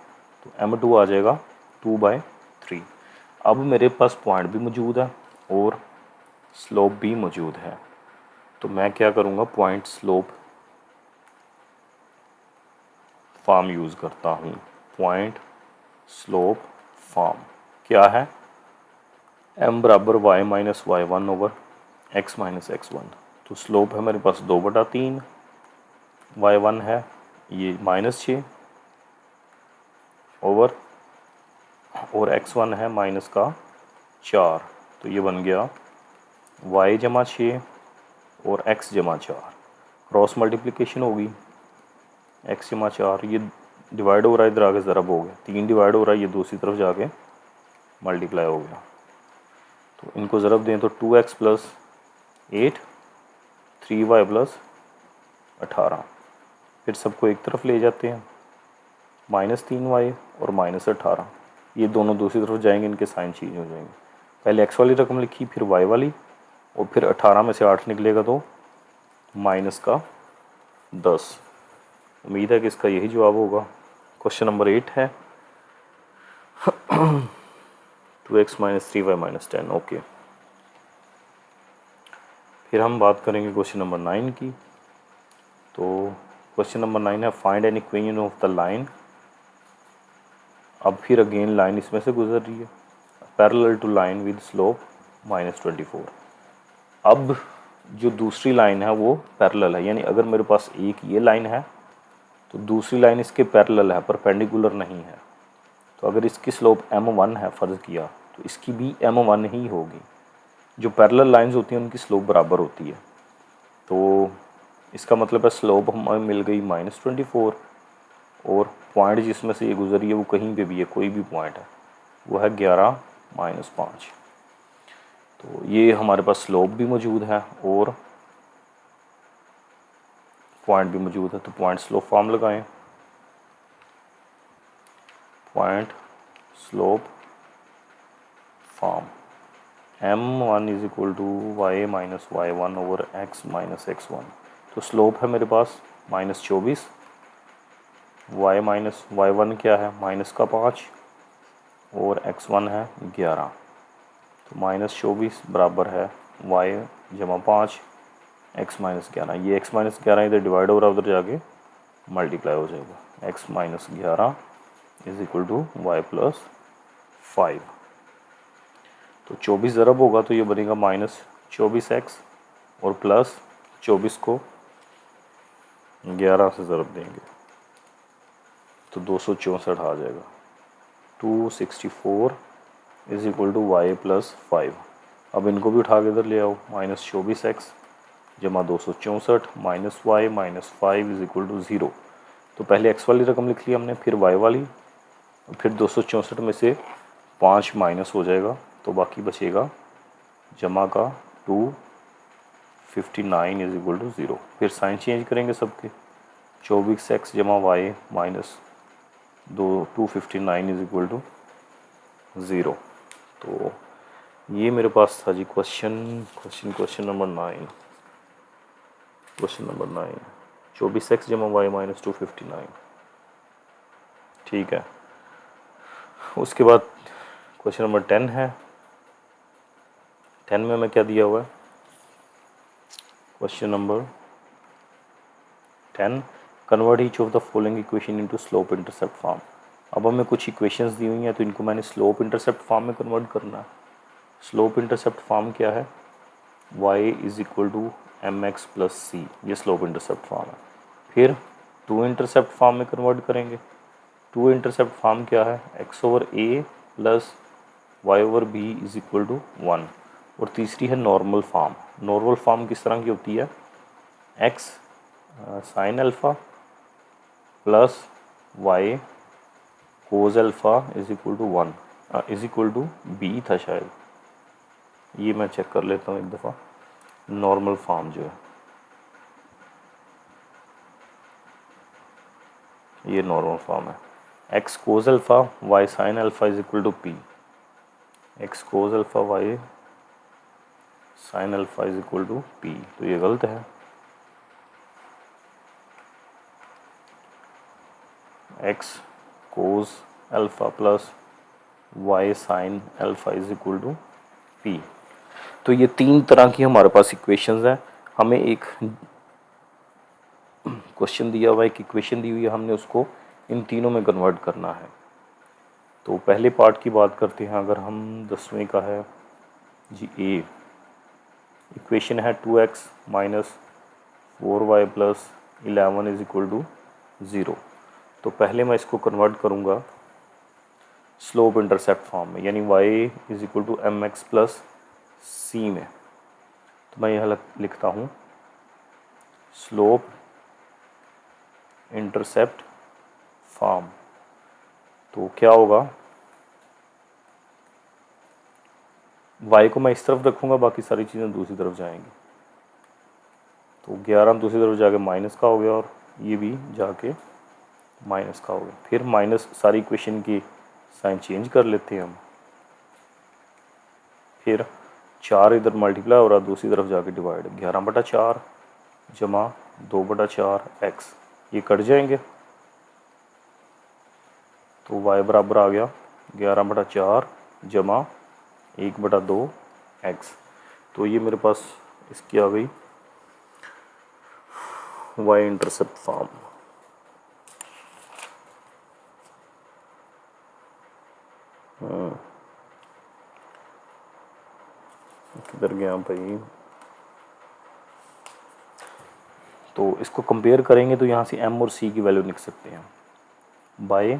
तो m2 आ जाएगा 2/3। अब मेरे पास पॉइंट भी मौजूद है और स्लोप भी मौजूद है, तो मैं क्या करूँगा, पॉइंट स्लोप फॉर्म यूज़ करता हूँ। पॉइंट स्लोप फॉर्म क्या है, m बराबर y minus y one over x minus x one. तो स्लोप है मेरे पास 2/3, y1 है ये -6 ओवर, और x1 है -4। तो ये बन गया y जमा 6 और x जमा 4, क्रॉस मल्टीप्लिकेशन होगी, x जमा 4 ये डिवाइड हो रहा है, इधर आगे ज़रब हो गया, 3 डिवाइड हो रहा है, ये दूसरी तरफ जाके मल्टीप्लाई हो गया। तो इनको ज़रब दें तो 2x प्लस 8, 3y प्लस 18, फिर सबको एक तरफ ले जाते हैं, -3y और -18, ये दोनों दूसरी तरफ जाएंगे, इनके साइन चेंज हो जाएंगे। पहले x वाली रकम लिखी, फिर y वाली, और फिर 18 में से 8 निकलेगा तो -10। उम्मीद है कि इसका यही जवाब होगा। क्वेश्चन नंबर 8 है 2x minus 3y minus 10। Okay, फिर हम बात करेंगे क्वेश्चन नंबर 9 की। तो क्वेश्चन नंबर 9 है find an equation of the line. अब फिर अगेन लाइन इसमें से गुजर रही है, parallel to line with slope -24। अब जो दूसरी लाइन है वो पैरेलल है, यानी अगर मेरे पास एक ये लाइन है तो दूसरी लाइन इसके पैरेलल है, परपेंडिकुलर नहीं है। तो अगर इसकी स्लोप m1 है फ़र्ज़ किया, तो इसकी भी m1 ही होगी। जो पैरेलल लाइंस होती हैं उनकी स्लोप बराबर होती है, तो इसका मतलब है स्लोप हमें मिल गई -24, और पॉइंट जिसमें से ये गुजरी है वो कहीं पे भी है, कोई भी पॉइंट है, वो है 11 - 5। तो ये हमारे पास स्लोप भी मौजूद है और पॉइंट भी मौजूद है। तो पॉइंट स्लोप फॉर्म लगाएं, point slope form m1 is equal to y minus y one over x minus x one. तो स्लोप है मेरे पास -24, y माइनस वाई वन क्या है -5, और x1 है 11। तो -24 बराबर है y जमा 5 x माइनस 11। ये x माइनस 11 इधर डिवाइड हो रहा है, उधर जाके मल्टीप्लाई हो जाएगा, x minus 11 is equal to y plus 5। तो 24 ज़रब होगा तो ये बनेगा -24x, और प्लस 24 को 11 से ज़रब देंगे तो 264 आ जाएगा। 264 is equal to y plus 5। अब इनको भी उठा के इधर ले आओ, -24x जमा 264 minus y minus 5 is equal to 0। तो पहले x वाली रकम लिख ली हमने, फिर y वाली, फिर 264 में से 5 माइनस हो जाएगा तो बाकी बचेगा जमा का 259 इज इक्वल टू 0। फिर साइन चेंज करेंगे सबके, 24x जमा Y minus 259 is equal to 0। तो ये मेरे पास था जी question number 9। Question number 9, 24x जमा वाई माइनस 259। ठीक है, उसके बाद क्वेश्चन नंबर 10 है। 10 में हमें क्या दिया हुआ है, question number 10, convert each of the following equation into slope intercept form. अब हमें कुछ इक्वेशंस दी हुई हैं, तो इनको मैंने स्लोप इंटरसेप्ट फॉर्म में कन्वर्ट करना है। स्लोप इंटरसेप्ट फॉर्म क्या है, y is equal to mx plus C, ये स्लोप इंटरसेप्ट फॉर्म है। फिर टू इंटरसेप्ट फॉर्म में कन्वर्ट करेंगे। टू इंटरसेप्ट फॉर्म क्या है, x over a plus y over b is equal to 1। और तीसरी है नॉर्मल फॉर्म। नॉर्मल फॉर्म किस तरह की होती है, x sine alpha plus y cos alpha is equal to 1 is equal to b था शायद, ये मैं चेक कर लेता हूँ एक दफ़ा। नॉर्मल फॉर्म जो है, ये नॉर्मल फॉर्म है, x cos alpha y sine alpha is equal to p। x cos alpha y sine alpha is equal to p, तो ये गलत है। x cos alpha plus y sine alpha is equal to p. तो ये तीन तरह की हमारे पास इक्वेशंस हैं। हमें एक क्वेश्चन दिया हुआ है, एक इक्वेशन दी हुई है, हमने उसको इन तीनों में कन्वर्ट करना है। तो पहले पार्ट की बात करते हैं। अगर हम 10वें का है जी, ए इक्वेशन है 2x minus 4y plus 11 is equal to 0। तो पहले मैं इसको कन्वर्ट करूँगा स्लोप इंटरसेप्ट फॉर्म में, यानी y is equal to M X plus C में। तो मैं यह लिखता हूँ स्लोप इंटरसेप्ट फॉर्म। तो क्या होगा, y को मैं इस तरफ रखूँगा, बाकी सारी चीज़ें दूसरी तरफ जाएंगी। तो 11 दूसरी तरफ जाके माइनस का हो गया और ये भी जाके माइनस का हो गया। फिर माइनस सारी इक्वेशन की साइन चेंज कर लेते हैं हम। फिर 4 इधर मल्टीप्लाई हो रहा, दूसरी तरफ जाके डिवाइड, 11/4 जमा 2/4 एक्स, ये कट जाएंगे। तो y बराबर आ गया 11/4 जमा 1/2 एक्स। तो ये मेरे पास इसकी आ गई y इंटरसेप्ट फॉर्म। किधर गया भाई। तो इसको कंपेयर करेंगे तो यहाँ से m और c की वैल्यू लिख सकते हैं बाय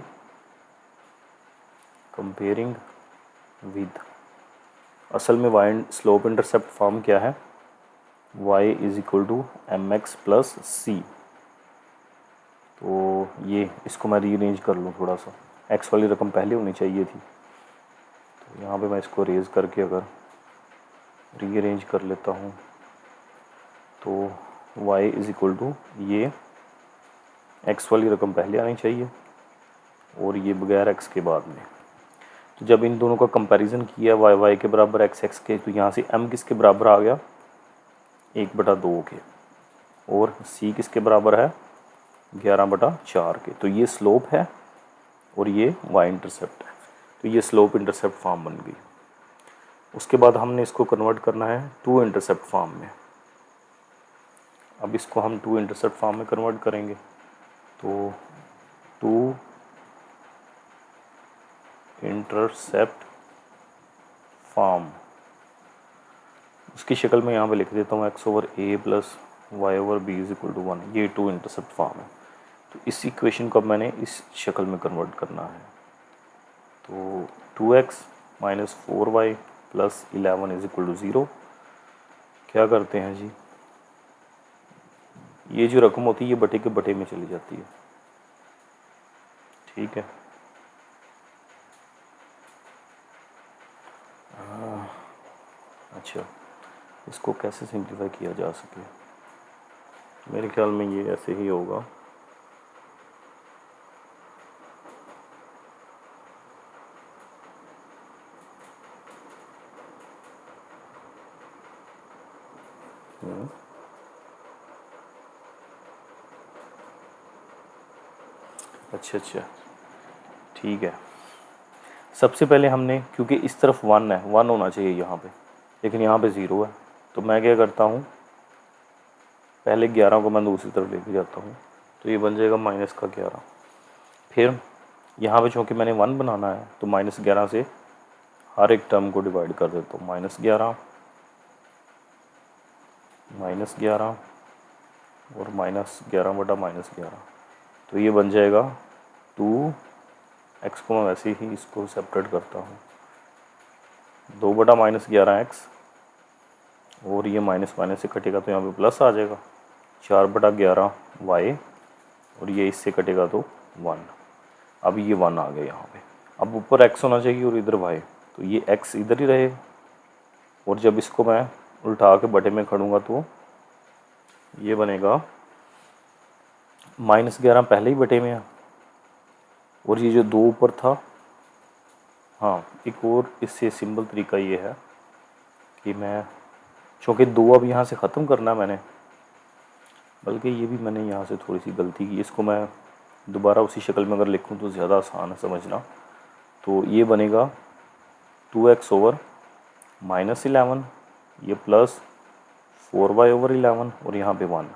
कंपेयरिंग विद। असल में y स्लोप इंटरसेप्ट फॉर्म क्या है, y is equal to M X plus C. तो ये इसको मैं रीअरेंज कर लूँ थोड़ा सा, x वाली रकम पहले होनी चाहिए थी। तो यहाँ पे मैं इसको रेज करके अगर रीअरेंज कर लेता हूँ तो y इज इक्वल टू, ये x वाली रकम पहले आनी चाहिए और ये बगैर x के बाद में। तो जब इन दोनों का कंपैरिजन किया y के बराबर x के, तो यहाँ से m किसके बराबर आ गया 1/2 के, और c किसके बराबर है 11/4 के। तो ये स्लोप है और ये y इंटरसेप्ट है। तो ये स्लोप इंटरसेप्ट फॉर्म बन गई। उसके बाद हमने इसको कन्वर्ट करना है टू इंटरसेप्ट फॉर्म में। अब इसको हम टू इंटरसेप्ट फॉर्म में कन्वर्ट करेंगे। तो टू इंटरसेप्ट फॉर्म उसकी शक्ल में यहाँ पे लिख देता हूँ x/a plus y/b is equal to 1। ये टू इंटरसेप्ट फॉर्म है। तो इस इक्वेशन को मैंने इस शक्ल में कन्वर्ट करना है। तो 2x minus 4y plus 11 is equal to 0। क्या करते हैं जी, ये जो रकम होती है ये बटे के बटे में चली जाती है, ठीक है। अच्छा, इसको कैसे सिंप्लीफाई किया जा सके, मेरे ख्याल में ये ऐसे ही होगा। अच्छा अच्छा, ठीक है। सबसे पहले हमने, क्योंकि इस तरफ 1 है, 1 होना चाहिए यहाँ पे, लेकिन यहाँ पे 0 है, तो मैं क्या करता हूँ, पहले 11 को मैं दूसरी तरफ लेके जाता हूँ, तो ये बन जाएगा -11। फिर यहाँ पे चूँकि मैंने 1 बनाना है, तो -11 से हर एक टर्म को डिवाइड कर देता हूँ। -11 और -11/-11, तो ये बन जाएगा 2x को मैं वैसे ही इसको सेपरेट करता हूँ, 2/-11x, और ये माइनस माइनस से कटेगा तो यहाँ पे प्लस आ जाएगा, 4/11y, और ये इससे कटेगा तो 1। अब ये 1 आ गया यहाँ पे। अब ऊपर x होना चाहिए और इधर y, तो ये x इधर ही रहे, और जब इसको मैं उल्टा के बटे में खड़ूंगा तो ये बनेगा -11 पहले ही बटे में है, और ये जो 2 ऊपर था, हाँ एक और इससे सिंपल तरीका ये है कि मैं, चूँकि 2 अब यहाँ से ख़त्म करना है मैंने, बल्कि ये भी मैंने यहाँ से थोड़ी सी गलती की, इसको मैं दोबारा उसी शक्ल में अगर लिखूँ तो ज़्यादा आसान है समझना। तो ये बनेगा 2x ओवर -11, ये प्लस 4y ओवर 11 और यहाँ पे 1।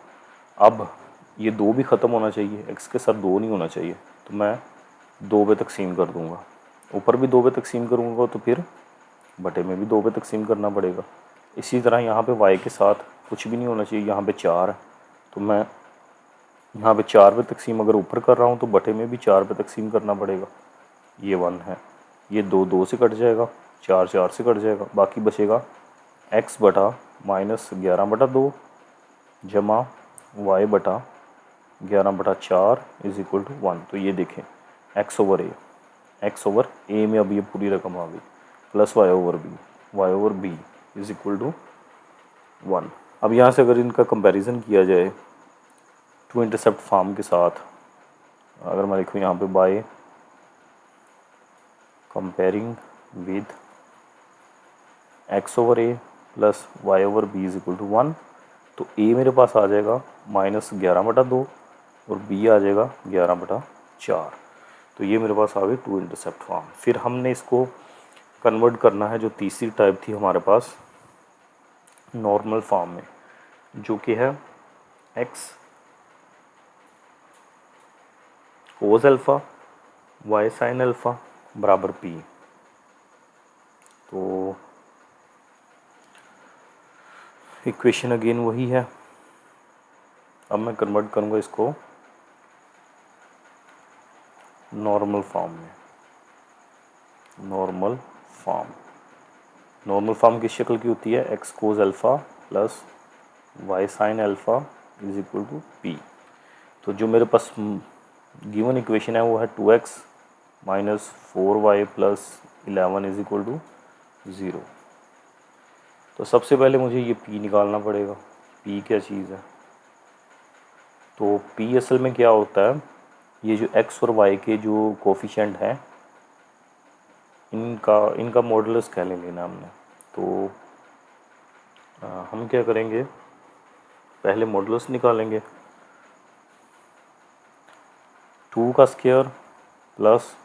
अब ये 2 भी ख़त्म होना चाहिए, x के साथ 2 नहीं होना चाहिए, तो मैं 2 पे तकसीम कर दूँगा। ऊपर भी 2 पे तकसीम करूँगा तो फिर बटे में भी 2 पे तकसीम करना पड़ेगा। इसी तरह यहाँ पे y के साथ कुछ भी नहीं होना चाहिए, यहाँ पे 4 है, तो मैं यहाँ पे 4 पे तकसीम अगर ऊपर कर रहा हूँ तो बटे में भी 4 पे तकसीम करना पड़ेगा। ये 1 है, ये 2 2 से कट जाएगा, 4 4 से कट जाएगा, बाकी बचेगा x बटा -11/2 जमा y बटा 11/4 इज इक्वल टू 1। तो ये देखें x ओवर a में अब ये पूरी रकम आ गई, plus y over b is equal to 1। अब यहाँ से अगर इनका कंपैरिजन किया जाए टू इंटरसेप्ट फॉर्म के साथ, अगर मैं लिखूँ यहाँ पे by comparing with x over a plus y over b is equal to 1, तो a मेरे पास आ जाएगा -11/2 और b आ जाएगा 11/4। तो ये मेरे पास आ गई टू इंटरसेप्ट फॉर्म। फिर हमने इसको कन्वर्ट करना है, जो तीसरी टाइप थी हमारे पास, नॉर्मल फॉर्म में, जो कि है x cos alpha y sine alpha बराबर p। तो इक्वेशन अगेन वही है। अब मैं कन्वर्ट करूँगा इसको नॉर्मल फॉर्म में। नॉर्मल फॉर्म की शक्ल की होती है x cos alpha plus y sine alpha is equal to p। तो जो मेरे पास गिवन इक्वेशन है वो है 2x minus 4y plus 11 is equal to 0। तो सबसे पहले मुझे ये p निकालना पड़ेगा। p क्या चीज़ है? तो p असल में क्या होता है, ये जो x और y के जो कोफिशेंट हैं इनका मॉडुलस कह लेंगे ना हमने। तो हम क्या करेंगे, पहले मॉडुलस निकालेंगे। 2 का स्क्वायर प्लस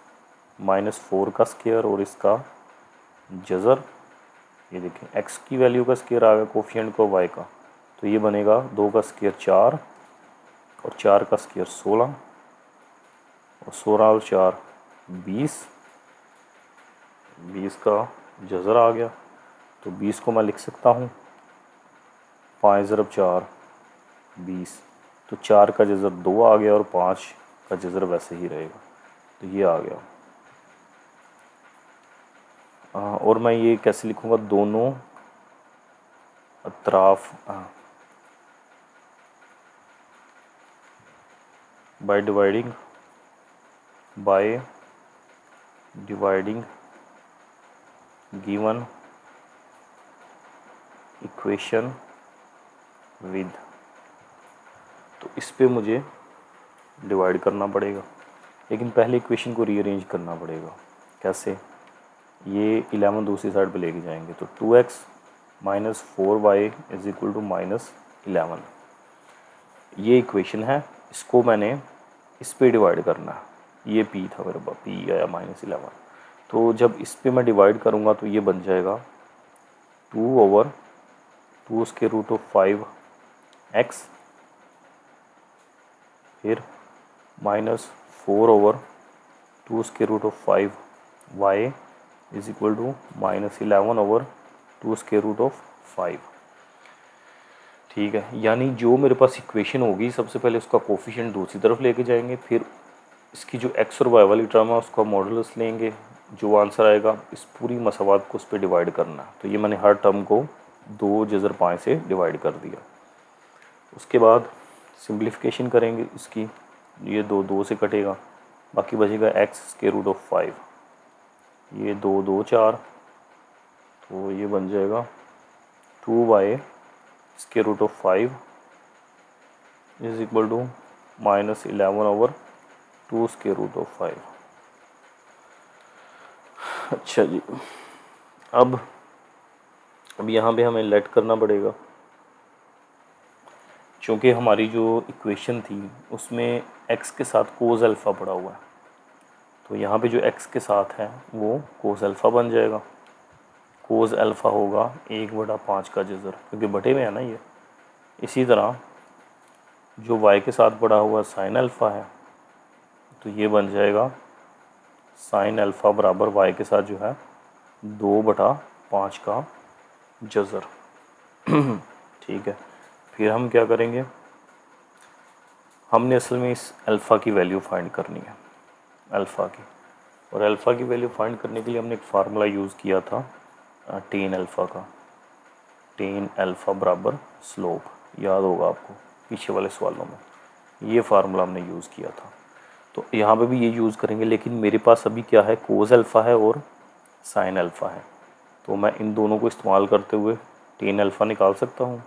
-4 का स्क्वायर और इसका जज़र। ये देखें x की वैल्यू का स्क्वायर आ गया कोफिशिएंट को y का, तो ये बनेगा 2 का स्क्वायर 4 और 4 का स्क्वायर 16 और 16 और 4 20। 20 का जज़र आ गया, तो 20 को मैं लिख सकता हूँ 5 ज़रब 4 20। तो 4 का जज़र 2 आ गया और 5 का जज़र वैसे ही रहेगा, तो ये आ गया। और मैं ये कैसे लिखूँगा, दोनों अतराफ by dividing given equation with. तो इस पे मुझे डिवाइड करना पड़ेगा, लेकिन पहले इक्वेशन को रीअरेंज करना पड़ेगा। कैसे? ये 11 दूसरी साइड पे लेके जाएंगे, तो 2x minus 4y is equal to -11। ये इक्वेशन है, इसको मैंने इस पे डिवाइड करना है। ये p था मेरे पास, p आया -11। तो जब इस पे मैं डिवाइड करूँगा तो ये बन जाएगा 2 over 2 square root of 5x, फिर -4 over 2 square root of 5y is equal to -11 over 2 square root of 5। ठीक है, यानी जो मेरे पास इक्वेशन होगी सबसे पहले उसका कोफिशिएंट दूसरी तरफ लेके जाएंगे, फिर इसकी जो x और y वाली टर्म है उसका मॉडुलस लेंगे, जो आंसर आएगा इस पूरी मसावात को उस पर डिवाइड करना है। तो ये मैंने हर टर्म को 2 जज़र 5 से डिवाइड कर दिया। उसके बाद सिंप्लीफिकेशन करेंगे इसकी, ये 2 2 से कटेगा, बाकी बचेगा x स्क्वायर रूट ऑफ 5। ये 2 2 4, तो ये बन जाएगा 2y square root of 5 is equal to -11 over 2 square root of 5। अच्छा जी, अब यहाँ पे हमें लेट करना पड़ेगा, क्योंकि हमारी जो इक्वेशन थी उसमें x के साथ कोस अल्फ़ा पड़ा हुआ है, तो यहाँ पे जो x के साथ है वो कोस अल्फ़ा बन जाएगा। कोस अल्फ़ा होगा 1/5 का जज़र, क्योंकि बटे में है ना ये। इसी तरह जो y के साथ बढ़ा हुआ साइन अल्फ़ा है, तो ये बन जाएगा साइन अल्फ़ा बराबर y के साथ जो है 2/5 का जज़र। ठीक है, फिर हम क्या करेंगे, हमने असल में इस अल्फ़ा की वैल्यू फाइंड करनी है, अल्फ़ा की। और अल्फ़ा की वैल्यू फाइंड करने के लिए हमने एक फार्मूला यूज़ किया था टेन अल्फ़ा का। टेन अल्फ़ा बराबर स्लोप, याद होगा आपको पीछे वाले सवालों में ये फार्मूला हमने यूज़ किया था। तो यहाँ पे भी ये यूज़ करेंगे, लेकिन मेरे पास अभी क्या है, कोस अल्फ़ा है और साइन अल्फ़ा है, तो मैं इन दोनों को इस्तेमाल करते हुए टेन अल्फ़ा निकाल सकता हूँ।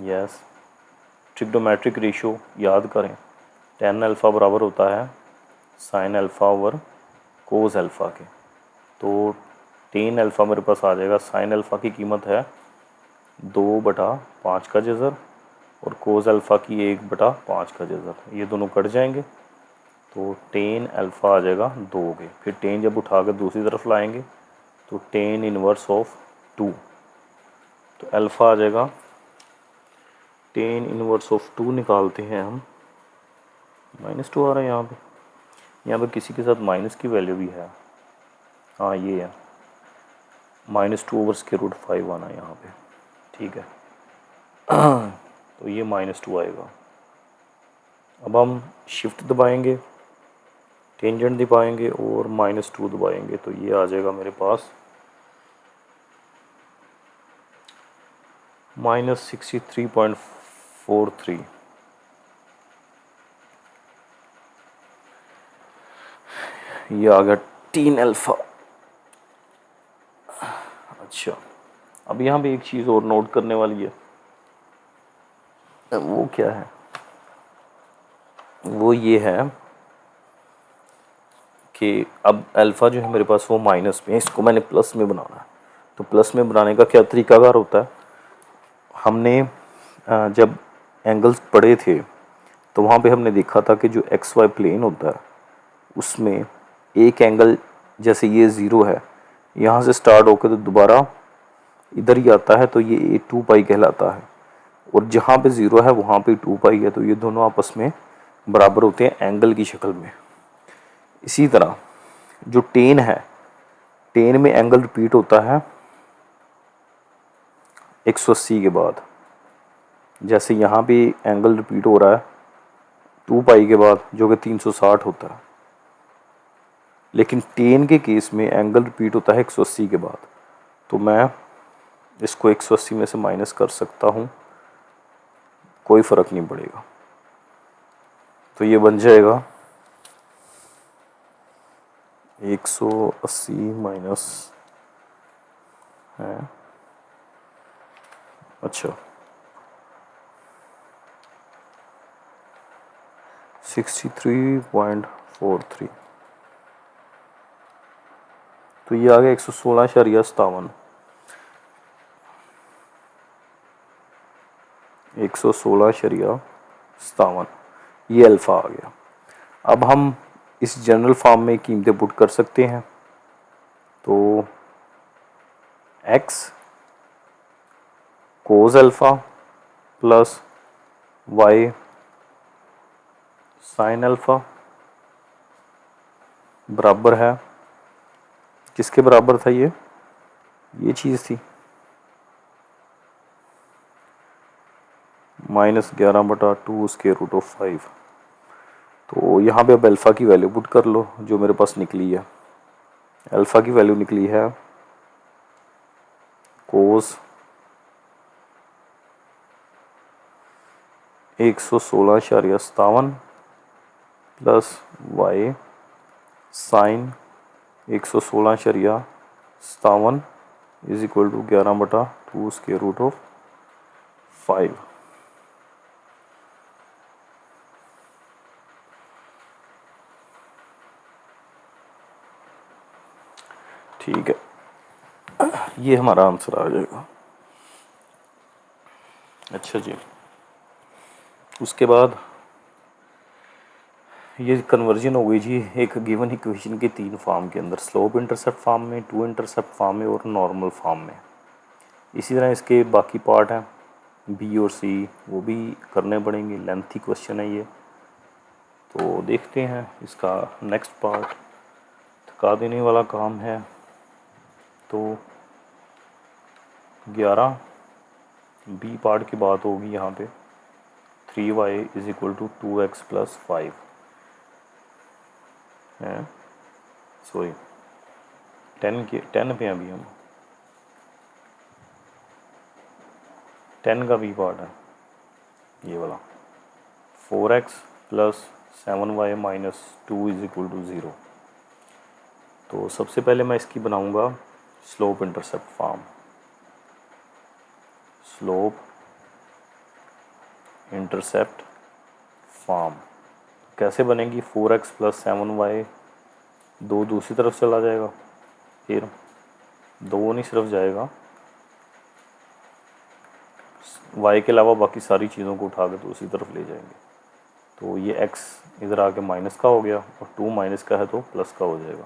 यस, ट्रिग्नोमेट्रिक रेशियो याद करें, टेन अल्फ़ा बराबर होता है sine alpha over cos alpha के। तो टेन अल्फ़ा मेरे पास आ जाएगा, साइन अल्फ़ा की कीमत है 2/5 का जज़र और कोस अल्फ़ा की 1/5 का जज़र, ये दोनों कट जाएंगे, तो टेन अल्फ़ा आ जाएगा 2 के। फिर टेन जब उठा कर दूसरी तरफ लाएंगे तो टेन इनवर्स ऑफ 2, तो अल्फ़ा आ जाएगा टेन इनवर्स ऑफ 2 निकालते हैं हम, -2 आ रहा है यहाँ पे किसी के साथ माइनस की वैल्यू भी है, हाँ ये है -2/√5 आना यहाँ पे, ठीक है। तो ये -2 आएगा। अब हम शिफ्ट दबाएंगे, टेंजेंट दबाएंगे और -2 दबाएंगे, तो ये आ जाएगा मेरे पास -63.43। ये आ गया टेन अल्फ़ा। अच्छा, अब यहाँ पे एक चीज़ और नोट करने वाली है, वो क्या है, वो ये है कि अब अल्फ़ा जो है मेरे पास वो माइनस में है, इसको मैंने प्लस में बनाना है। तो प्लस में बनाने का क्या तरीकाकार होता है, हमने जब एंगल्स पढ़े थे तो वहाँ पे हमने देखा था कि जो एक्स वाई प्लेन होता है उसमें एक एंगल, जैसे ये 0 है, यहाँ से स्टार्ट होकर तो दोबारा इधर ही आता है, तो ये 2 पाई कहलाता है, और जहाँ पे 0 है वहाँ पे 2 पाई है, तो ये दोनों आपस में बराबर होते हैं एंगल की शक्ल में। इसी तरह जो टेन है, टेन में एंगल रिपीट होता है 180 के बाद, जैसे यहाँ पे एंगल रिपीट हो रहा है 2 पाई के बाद जो कि 360 होता है, लेकिन टेन के केस में एंगल रिपीट होता है 180 के बाद। तो मैं इसको 180 में से माइनस कर सकता हूँ, कोई फ़र्क नहीं पड़ेगा, तो ये बन जाएगा 180 माइनस है, अच्छा 63.43, तो ये आ गया 116.57, 116.57, ये अल्फ़ा आ गया। अब हम इस जनरल फॉर्म में कीमतें पुट कर सकते हैं, तो x cos alpha plus y sine alpha बराबर है, किसके बराबर था, ये चीज़ थी -11/2√5। तो यहाँ पे अब अल्फ़ा की वैल्यू पुट कर लो, जो मेरे पास निकली है, अल्फ़ा की वैल्यू निकली है cos 116.57 plus y sine 116.57 is equal to 11/2√5। ठीक है, ये हमारा आंसर आ जाएगा। अच्छा जी, उसके बाद ये कन्वर्जन हो गई जी एक गिवन इक्वेशन के 3 फॉर्म के अंदर, स्लोप इंटरसेप्ट फॉर्म में, टू इंटरसेप्ट फॉर्म में और नॉर्मल फॉर्म में। इसी तरह इसके बाकी पार्ट हैं बी और सी, वो भी करने पड़ेंगे, लेंथी क्वेश्चन है ये। तो देखते हैं इसका नेक्स्ट पार्ट, थका देने वाला काम है। तो 11 बी पार्ट की बात होगी यहाँ पे, 3y is equal to 2x plus 5 है, सॉरी 10 पे अभी हम 10 का बी पार्ट है ये वाला, 4x plus 7y minus 2 is equal to 0। तो सबसे पहले मैं इसकी बनाऊंगा slope intercept form. Slope intercept form कैसे बनेगी, 4x प्लस 7y, 2 दूसरी तरफ चला जाएगा, फिर 2 नहीं सिर्फ जाएगा, y के अलावा बाकी सारी चीज़ों को उठा के दूसरी तरफ ले जाएंगे। तो ये x इधर आके माइनस का हो गया और 2 माइनस का है तो प्लस का हो जाएगा।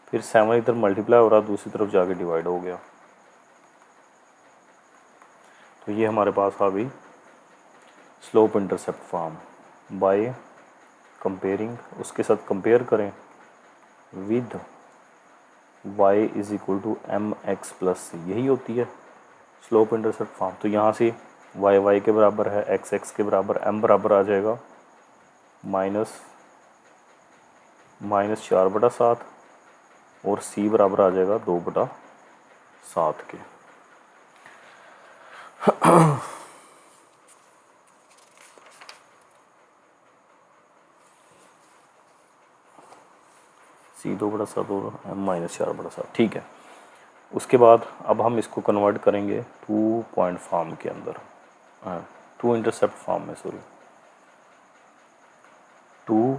फिर 7 इधर मल्टीप्लाई हो रहा, दूसरी तरफ जाके डिवाइड हो गया। तो ये हमारे पास आ गई slope intercept form. By comparing, उसके साथ कंपेयर करें with y is equal to M X plus C, यही होती है स्लोप इंटरसेप्ट फॉर्म। तो यहाँ से y के बराबर है, x के बराबर, m बराबर आ जाएगा -4/7 और c बराबर आ जाएगा 2/7 के। c 2/7 और m -4/7, ठीक है। उसके बाद अब हम इसको कन्वर्ट करेंगे 2 पॉइंट फॉर्म के अंदर, टू इंटरसेप्ट फॉर्म में, सॉरी 2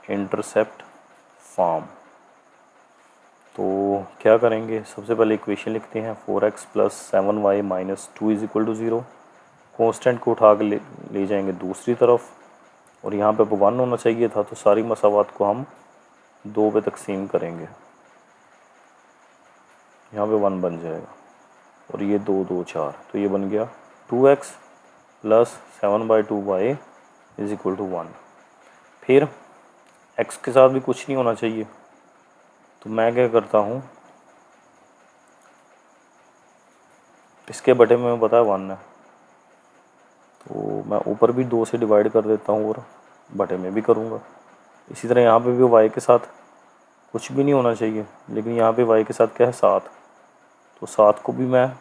इंटरसेप्ट फॉर्म। तो क्या करेंगे, सबसे पहले इक्वेशन लिखते हैं 4x plus 7y minus 2 is equal to 0। Constant को उठा के ले जाएंगे दूसरी तरफ, और यहाँ पे 1 होना चाहिए था, तो सारी मसावात को हम 2 पे तकसीम करेंगे, यहाँ पे 1 बन जाएगा, और ये 2 2 4, तो ये बन गया 2x plus 7/2y is equal to 1। फिर x के साथ भी कुछ नहीं होना चाहिए, तो मैं क्या करता हूँ, इसके बटे में पता है 1 है, तो मैं ऊपर भी 2 से डिवाइड कर देता हूँ और बटे में भी करूँगा। इसी तरह यहाँ पे भी y के साथ कुछ भी नहीं होना चाहिए, लेकिन यहाँ पे y के साथ क्या है 7, तो 7 को भी मैं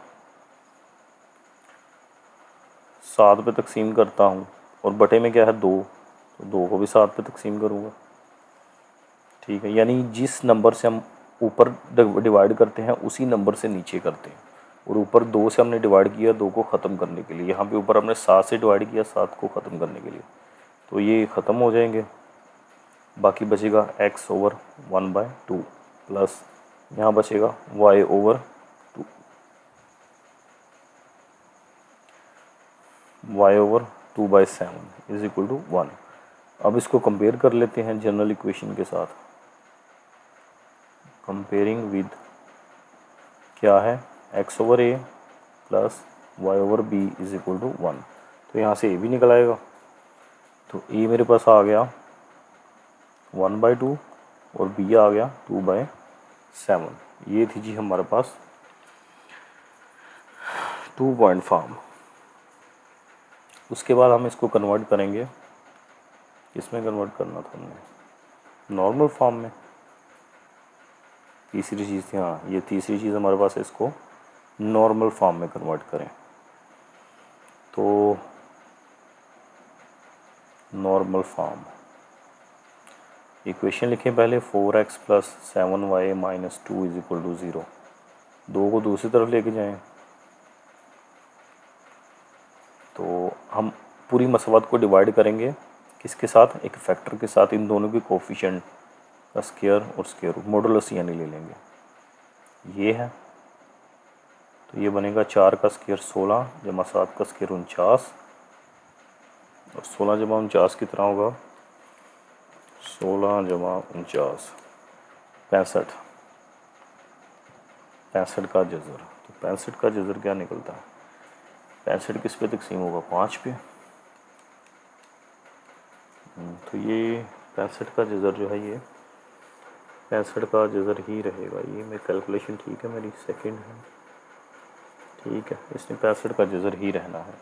7 पे तकसीम करता हूँ, और बटे में क्या है 2, तो 2 को भी 7 पे तकसीम करूँगा, ठीक है। यानी जिस नंबर से हम ऊपर डिवाइड करते हैं उसी नंबर से नीचे करते हैं, और ऊपर 2 से हमने डिवाइड किया 2 को ख़त्म करने के लिए, यहाँ पे ऊपर हमने 7 से डिवाइड किया 7 को ख़त्म करने के लिए, तो ये ख़त्म हो जाएंगे। बाकी बचेगा x ओवर 1/2 प्लस यहाँ बचेगा y over 2/7 is equal to 1। अब इसको कंपेयर कर लेते हैं जनरल इक्वेशन के साथ। कंपेयरिंग विद क्या है, x over a plus y over b is equal to 1। तो यहाँ से a भी निकल आएगा, तो a मेरे पास आ गया 1/2 और b आ गया 2/7। ये थी जी हमारे पास 2 पॉइंट फॉर्म। उसके बाद हम इसको कन्वर्ट करेंगे, किसमें कन्वर्ट करना था हमने, नॉर्मल फॉर्म में। तीसरी चीज़ थी, हाँ ये तीसरी चीज़ हमारे पास है, इसको नॉर्मल फॉर्म में कन्वर्ट करें। तो नॉर्मल फॉर्म इक्वेशन लिखें पहले, 4x plus 7y minus 2 is equal to 0। 2 को दूसरी तरफ लेके जाएं, तो हम पूरी मसवात को डिवाइड करेंगे किसके साथ, एक फैक्टर के साथ, इन दोनों की कोफिशिएंट का स्क्वायर और स्क्वायर रूट, मॉडुलस यानी ले लेंगे, ये है। तो ये बनेगा 4 का स्क्वायर 16 जमा 7 का स्क्वायर 49 और 16 जमा 49 कितना होगा? 16 जमा 49 65। 65 का जज़र, तो 65 का जज़र क्या निकलता है? 65 किस पे तकसीम होगा? 5 पे। तो ये 65 का जज़र जो है, ये 65 का जज़र ही रहेगा। ये मेरी कैलकुलेशन ठीक है, मेरी सेकंड है, ठीक है। इसमें 65 का जज़र ही रहना है,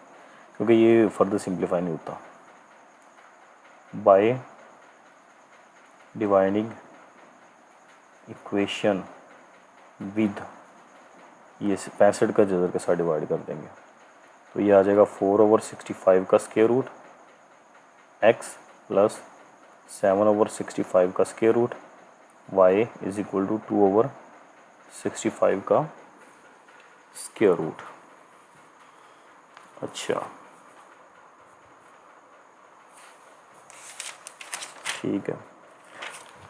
क्योंकि ये फर्दर सिंप्लीफाई नहीं होता। बाय डिवाइडिंग इक्वेशन विद, ये 65 का जज़र के साथ डिवाइड कर देंगे, तो ये आ जाएगा 4/65 का स्क्वायर रूट x प्लस 7/65 का square root y is equal to 2/65 का स्क्वायर रूट। अच्छा, ठीक है।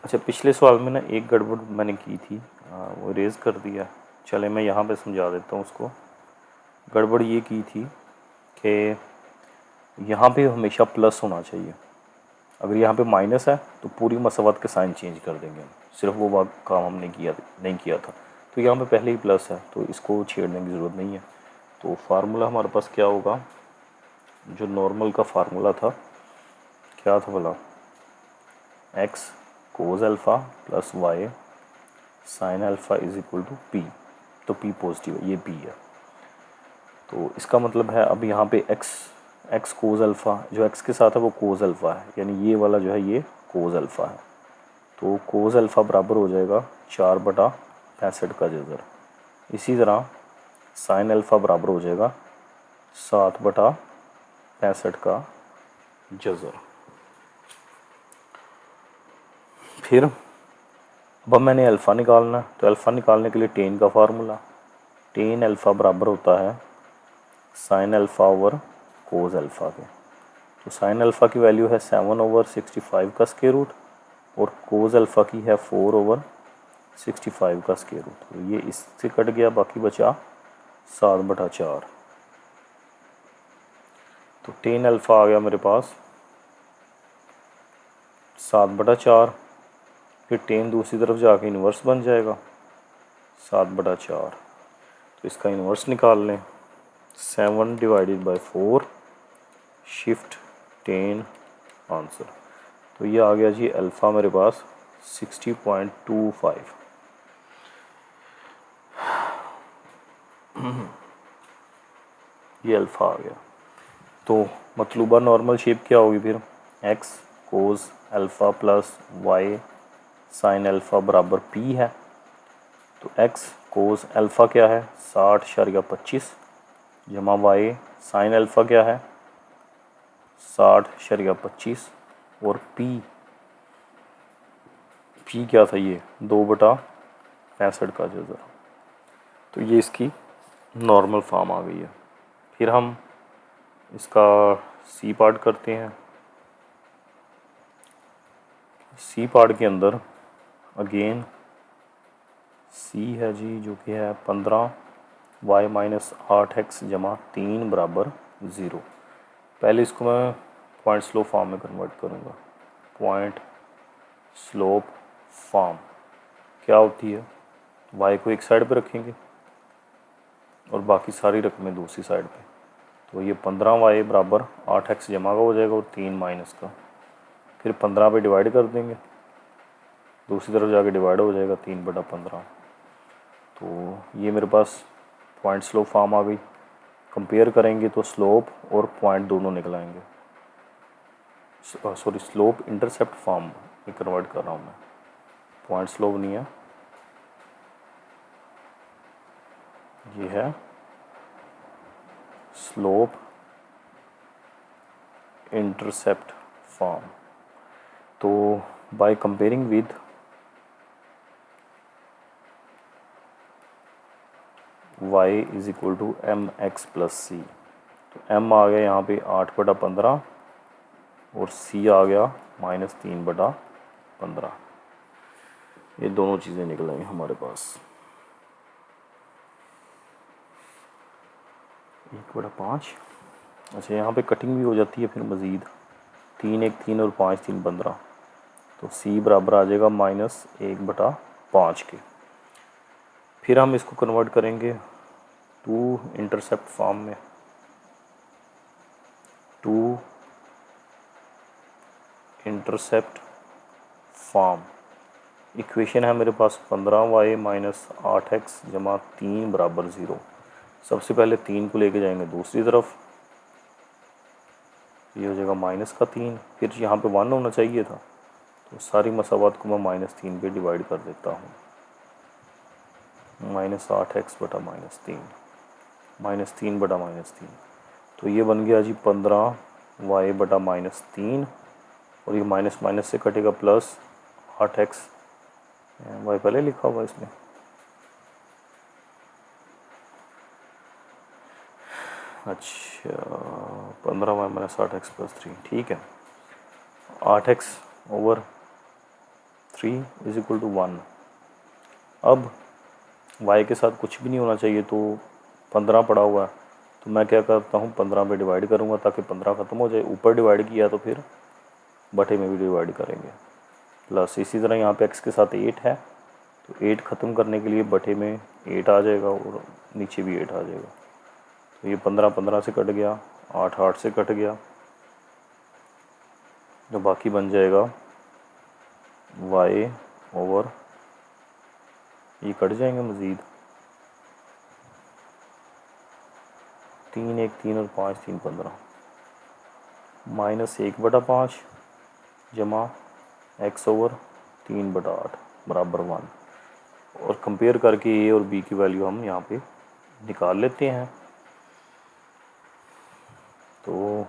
अच्छा, पिछले सवाल में ना एक गड़बड़ मैंने की थी, वो रेज़ कर दिया। चले मैं यहाँ पे समझा देता हूँ उसको। गड़बड़ ये की थी कि यहाँ पे हमेशा प्लस होना चाहिए। अगर यहाँ पे माइनस है तो पूरी मसावत के साइन चेंज कर देंगे हम, सिर्फ वो काम हमने नहीं किया था। तो यहाँ पे पहले ही प्लस है, तो इसको छेड़ने की ज़रूरत नहीं है। तो फार्मूला हमारे पास क्या होगा? जो नॉर्मल का फार्मूला था, क्या था भला? X cos alpha plus y sine alpha is equal to p. तो पी पॉजिटिव है, ये पी है। तो इसका मतलब है अब यहाँ पे एक्स कोज अल्फ़ा, जो एक्स के साथ है वो कोज अल्फ़ा है, यानी ये वाला जो है ये कोज अल्फ़ा है। तो कोज अल्फ़ा बराबर हो जाएगा 4/65 का जज़र। इसी तरह साइन अल्फ़ा बराबर हो जाएगा 7/65 का जज़र। फिर अब मैंने अल्फ़ा निकालना, तो अल्फ़ा निकालने के लिए टेन का फार्मूला, टेन अल्फ़ा बराबर होता है साइन अल्फ़ा ओवर कोज अल्फ़ा के। तो साइन अल्फ़ा की वैल्यू है 7/65 का स्क्वायर रूट और कोज अल्फ़ा की है 4/65 का स्क्वायर रूट। तो ये इससे कट गया, बाकी बचा 7/4। तो टेन अल्फ़ा आ गया मेरे पास 7/4। फिर टेन दूसरी तरफ जाके इन्वर्स बन जाएगा 7/4। तो इसका इन्वर्स निकाल लें, 7/4 शिफ्ट टेन आंसर। तो ये आ गया जी अल्फ़ा मेरे पास 60.25। ये अल्फ़ा आ गया। तो मतलूबा नॉर्मल शेप क्या होगी फिर? X cos alpha plus y sine alpha बराबर पी है। तो एक्स कोस अल्फ़ा क्या है? 60.25 जमा वाई साइन अल्फ़ा क्या है? 60.25 और पी क्या था? ये 2/65 का जज़र। तो ये इसकी नॉर्मल फॉर्म आ गई है। फिर हम इसका सी पार्ट करते हैं। सी पार्ट के अंदर अगेन सी है जी, जो कि है 15 वाई माइनस 8x जमा 3 बराबर 0। पहले इसको मैं पॉइंट स्लोप फॉर्म में कन्वर्ट करूँगा। पॉइंट स्लोप फॉर्म क्या होती है? वाई को एक साइड पे रखेंगे और बाकी सारी रकमें दूसरी साइड पे। तो ये 15 वाई बराबर 8x जमा का हो जाएगा और 3 माइनस का। फिर 15 पे डिवाइड कर देंगे, दूसरी तरफ जाके डिवाइड हो जाएगा 3/15। तो ये मेरे पास पॉइंट स्लोप फॉर्म आ गई। कंपेयर करेंगे तो स्लोप और पॉइंट दोनों निकल आएंगे। सॉरी, स्लोप इंटरसेप्ट फॉर्म में कन्वर्ट कर रहा हूँ मैं, पॉइंट स्लोप नहीं है, ये है स्लोप इंटरसेप्ट फॉर्म। तो by comparing with y is equal to M X plus C. तो m आ गया यहाँ पे 8/15 और c आ गया -3/15। ये दोनों चीज़ें निकल आई हमारे पास। 1/5 अच्छा, यहाँ पे कटिंग भी हो जाती है फिर मज़ीद। 3 1 3 और 5 3 15, तो c बराबर आ जाएगा -1/5 के। फिर हम इसको कन्वर्ट करेंगे टू इंटरसेप्ट फॉर्म में। टू इंटरसेप्ट फॉर्म इक्वेशन है मेरे पास 15y - 8x जमा 3 बराबर 0। सबसे पहले 3 को लेके जाएंगे दूसरी तरफ, ये हो जाएगा -3। फिर यहाँ पे 1 होना चाहिए था, तो सारी मसावत को मैं -3 पे डिवाइड कर देता हूँ। -8x बटा -3, -3 बटा -3, तो ये बन गया जी 15y बटा -3, और ये माइनस माइनस से कटेगा प्लस 8x, वाई पहले लिखा हुआ इसमें। अच्छा, 15y - 8x + 3, ठीक है। 8x over 3 = 1। अब y के साथ कुछ भी नहीं होना चाहिए, तो 15 पड़ा हुआ है, तो मैं क्या करता हूँ 15 पे डिवाइड करूँगा ताकि 15 ख़त्म हो जाए। ऊपर डिवाइड किया तो फिर बटे में भी डिवाइड करेंगे। प्लस इसी तरह यहाँ पे x के साथ 8 है, तो 8 ख़त्म करने के लिए बटे में 8 आ जाएगा और नीचे भी 8 आ जाएगा। तो ये 15 15 से कट गया, 8 8 से कट गया, जो बाकी बन जाएगा y ओवर, ये कट जाएंगे मज़ीद, 3 1 3 और 5 3 15, -1/5 जमा x ओवर 3/8 बराबर 1। और कंपेयर करके a और b की वैल्यू हम यहाँ पे निकाल लेते हैं। तो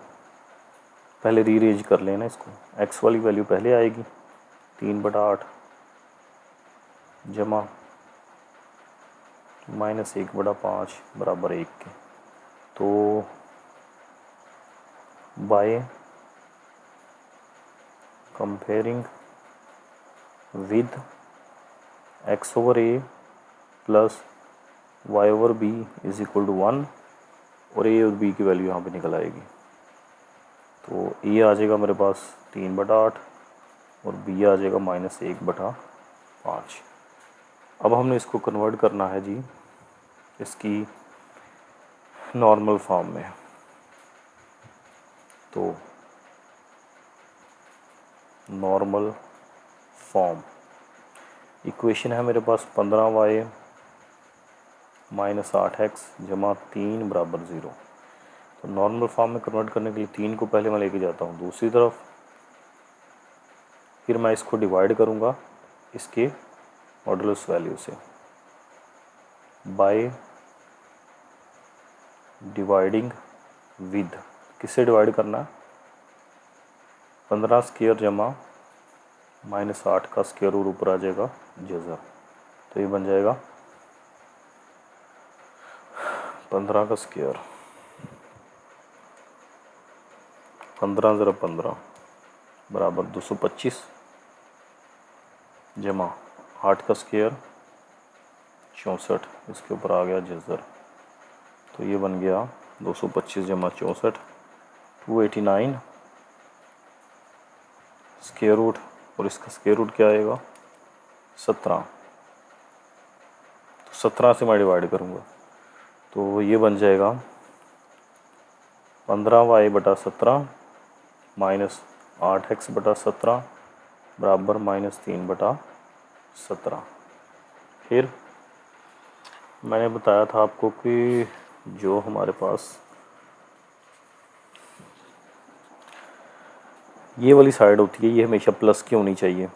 पहले रीअरेंज कर लेना इसको। x वाली वैल्यू पहले आएगी 3/8 जमा -1/5 बराबर 1 के। तो by comparing with x over a plus y over b = 1, और a और b की वैल्यू यहाँ पे निकल आएगी। तो a आ जाएगा मेरे पास 3/8 और b आ जाएगा -1/5। अब हमने इसको कन्वर्ट करना है जी इसकी नॉर्मल फॉर्म में। तो नॉर्मल फॉर्म इक्वेशन है मेरे पास 15y - 8x जमा 3 बराबर 0। तो नॉर्मल फॉर्म में कन्वर्ट करने के लिए 3 को पहले मैं लेके जाता हूँ दूसरी तरफ, फिर मैं इसको डिवाइड करूँगा इसके मॉडुलस वैल्यू से बाय डिवाइडिंग विद। किससे डिवाइड करना है? 15 स्क्वायर जमा -8 का स्क्वायर और ऊपर आ जाएगा जज़र, तो ये बन जाएगा 15 का स्क्वायर, 15 × 15 बराबर 225 जमा 8 का स्क्वायर 64, इसके ऊपर आ गया जज़र, तो ये बन गया 225 जमा 64 289 स्क्वायर रूट, और इसका स्क्वायर रूट क्या आएगा 17। तो 17 से मैं डिवाइड करूँगा, तो ये बन जाएगा 15y बटा 17 -8x बटा 17 बराबर -3/17। फिर मैंने बताया था आपको कि जो हमारे पास ये वाली साइड होती है ये हमेशा प्लस की होनी चाहिए।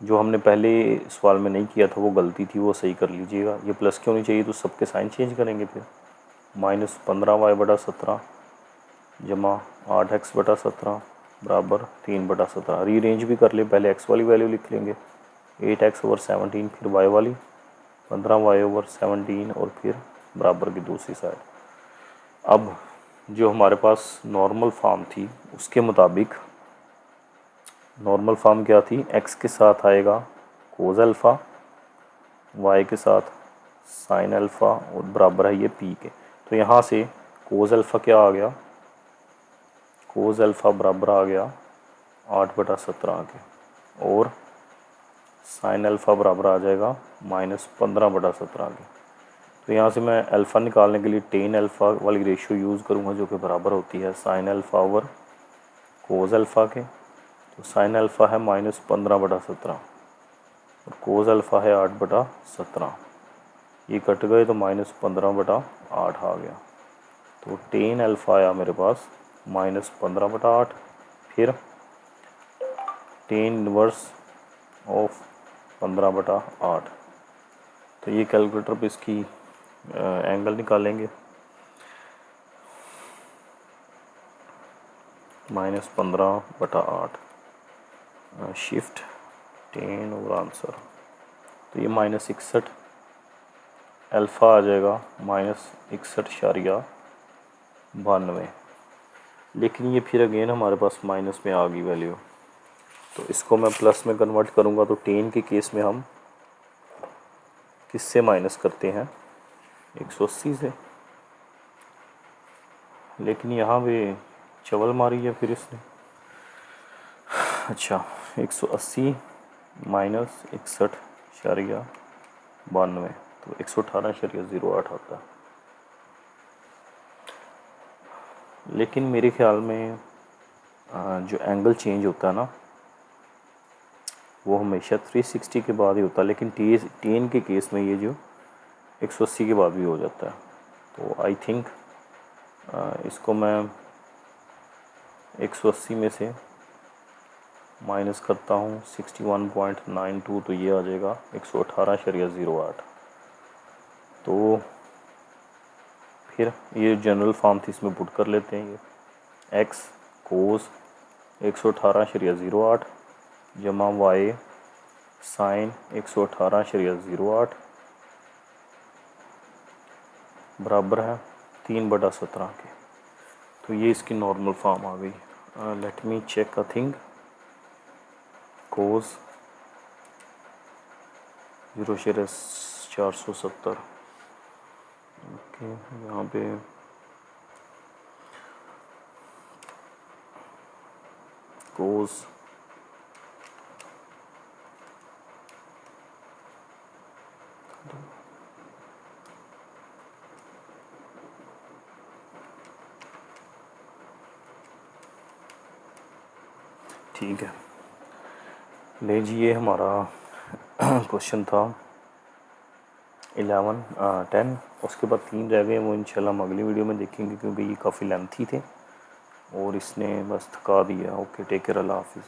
जो हमने पहले सवाल में नहीं किया था वो गलती थी, वो सही कर लीजिएगा। ये प्लस की होनी चाहिए, तो सबके साइन चेंज करेंगे। फिर -15y बटा 17 जमा 8x बटा 17 बराबर 3/17। रीअरेंज भी कर ले, पहले x वाली वैल्यू लिख लेंगे 8x ओवर 17, फिर y वाली 15y ओवर 17 और फिर बराबर की दूसरी साइड। अब जो हमारे पास नॉर्मल फॉर्म थी उसके मुताबिक नॉर्मल फॉर्म क्या थी, x के साथ आएगा कोस अल्फ़ा, y के साथ साइन अल्फ़ा और बराबर है ये p के। तो यहाँ से कोस अल्फ़ा क्या आ गया कोस अल्फ़ा बराबर आ गया 8/17 के, और साइन अल्फ़ा बराबर आ जाएगा -15/17 के। तो यहाँ से मैं अल्फ़ा निकालने के लिए टेन अल्फ़ा वाली रेशियो यूज़ करूँगा, जो कि बराबर होती है sine alpha over cos alpha के। तो साइन अल्फ़ा है -15/17 और कोस अल्फ़ा है 8/17। ये कट गए तो -15/8 आ गया। तो टेन अल्फ़ा आया मेरे पास -15/8, फिर टेन इनवर्स ऑफ 15/8। तो ये कैलकुलेटर पे इसकी एंगल निकालेंगे, -15/8 शिफ्ट 10 और आंसर। तो ये -61 अल्फ़ा आ जाएगा -61.92। लेकिन ये फिर अगेन हमारे पास माइनस में आ गई वैल्यू, तो इसको मैं प्लस में कन्वर्ट करूँगा। तो 10 के केस में हम किससे माइनस करते हैं? 180 से। लेकिन यहाँ पे चवल मारी है फिर इसने। अच्छा, 180 माइनस 61.92 तो 118.08 आता है। लेकिन मेरे ख्याल में जो एंगल चेंज होता है ना, वो हमेशा 360 के बाद ही होता है, लेकिन 10 के केस में ये जो 180 के बाद भी हो जाता है। तो आई थिंक इसको मैं 180 में से माइनस करता हूँ 61.92, तो ये आ जाएगा 118.08। तो फिर ये जनरल फॉर्म थी, इसमें पुट कर लेते हैं। ये एक्स कोस 118.08 जमा वाई साइन 118.08 बराबर है 3/17 के। तो ये इसकी नॉर्मल फॉर्म आ गई। Let me check a thing. Cos 0.470, okay, यहाँ पे कोस ठीक है। ले जी, ये हमारा क्वेश्चन था 11 10। उसके बाद 3 रह गए, वो इंशाल्लाह हम अगली वीडियो में देखेंगे, क्योंकि ये काफ़ी लेंथी थे और इसने बस थका दिया। ओके, टेक केयर, अल्लाह हाफिज़।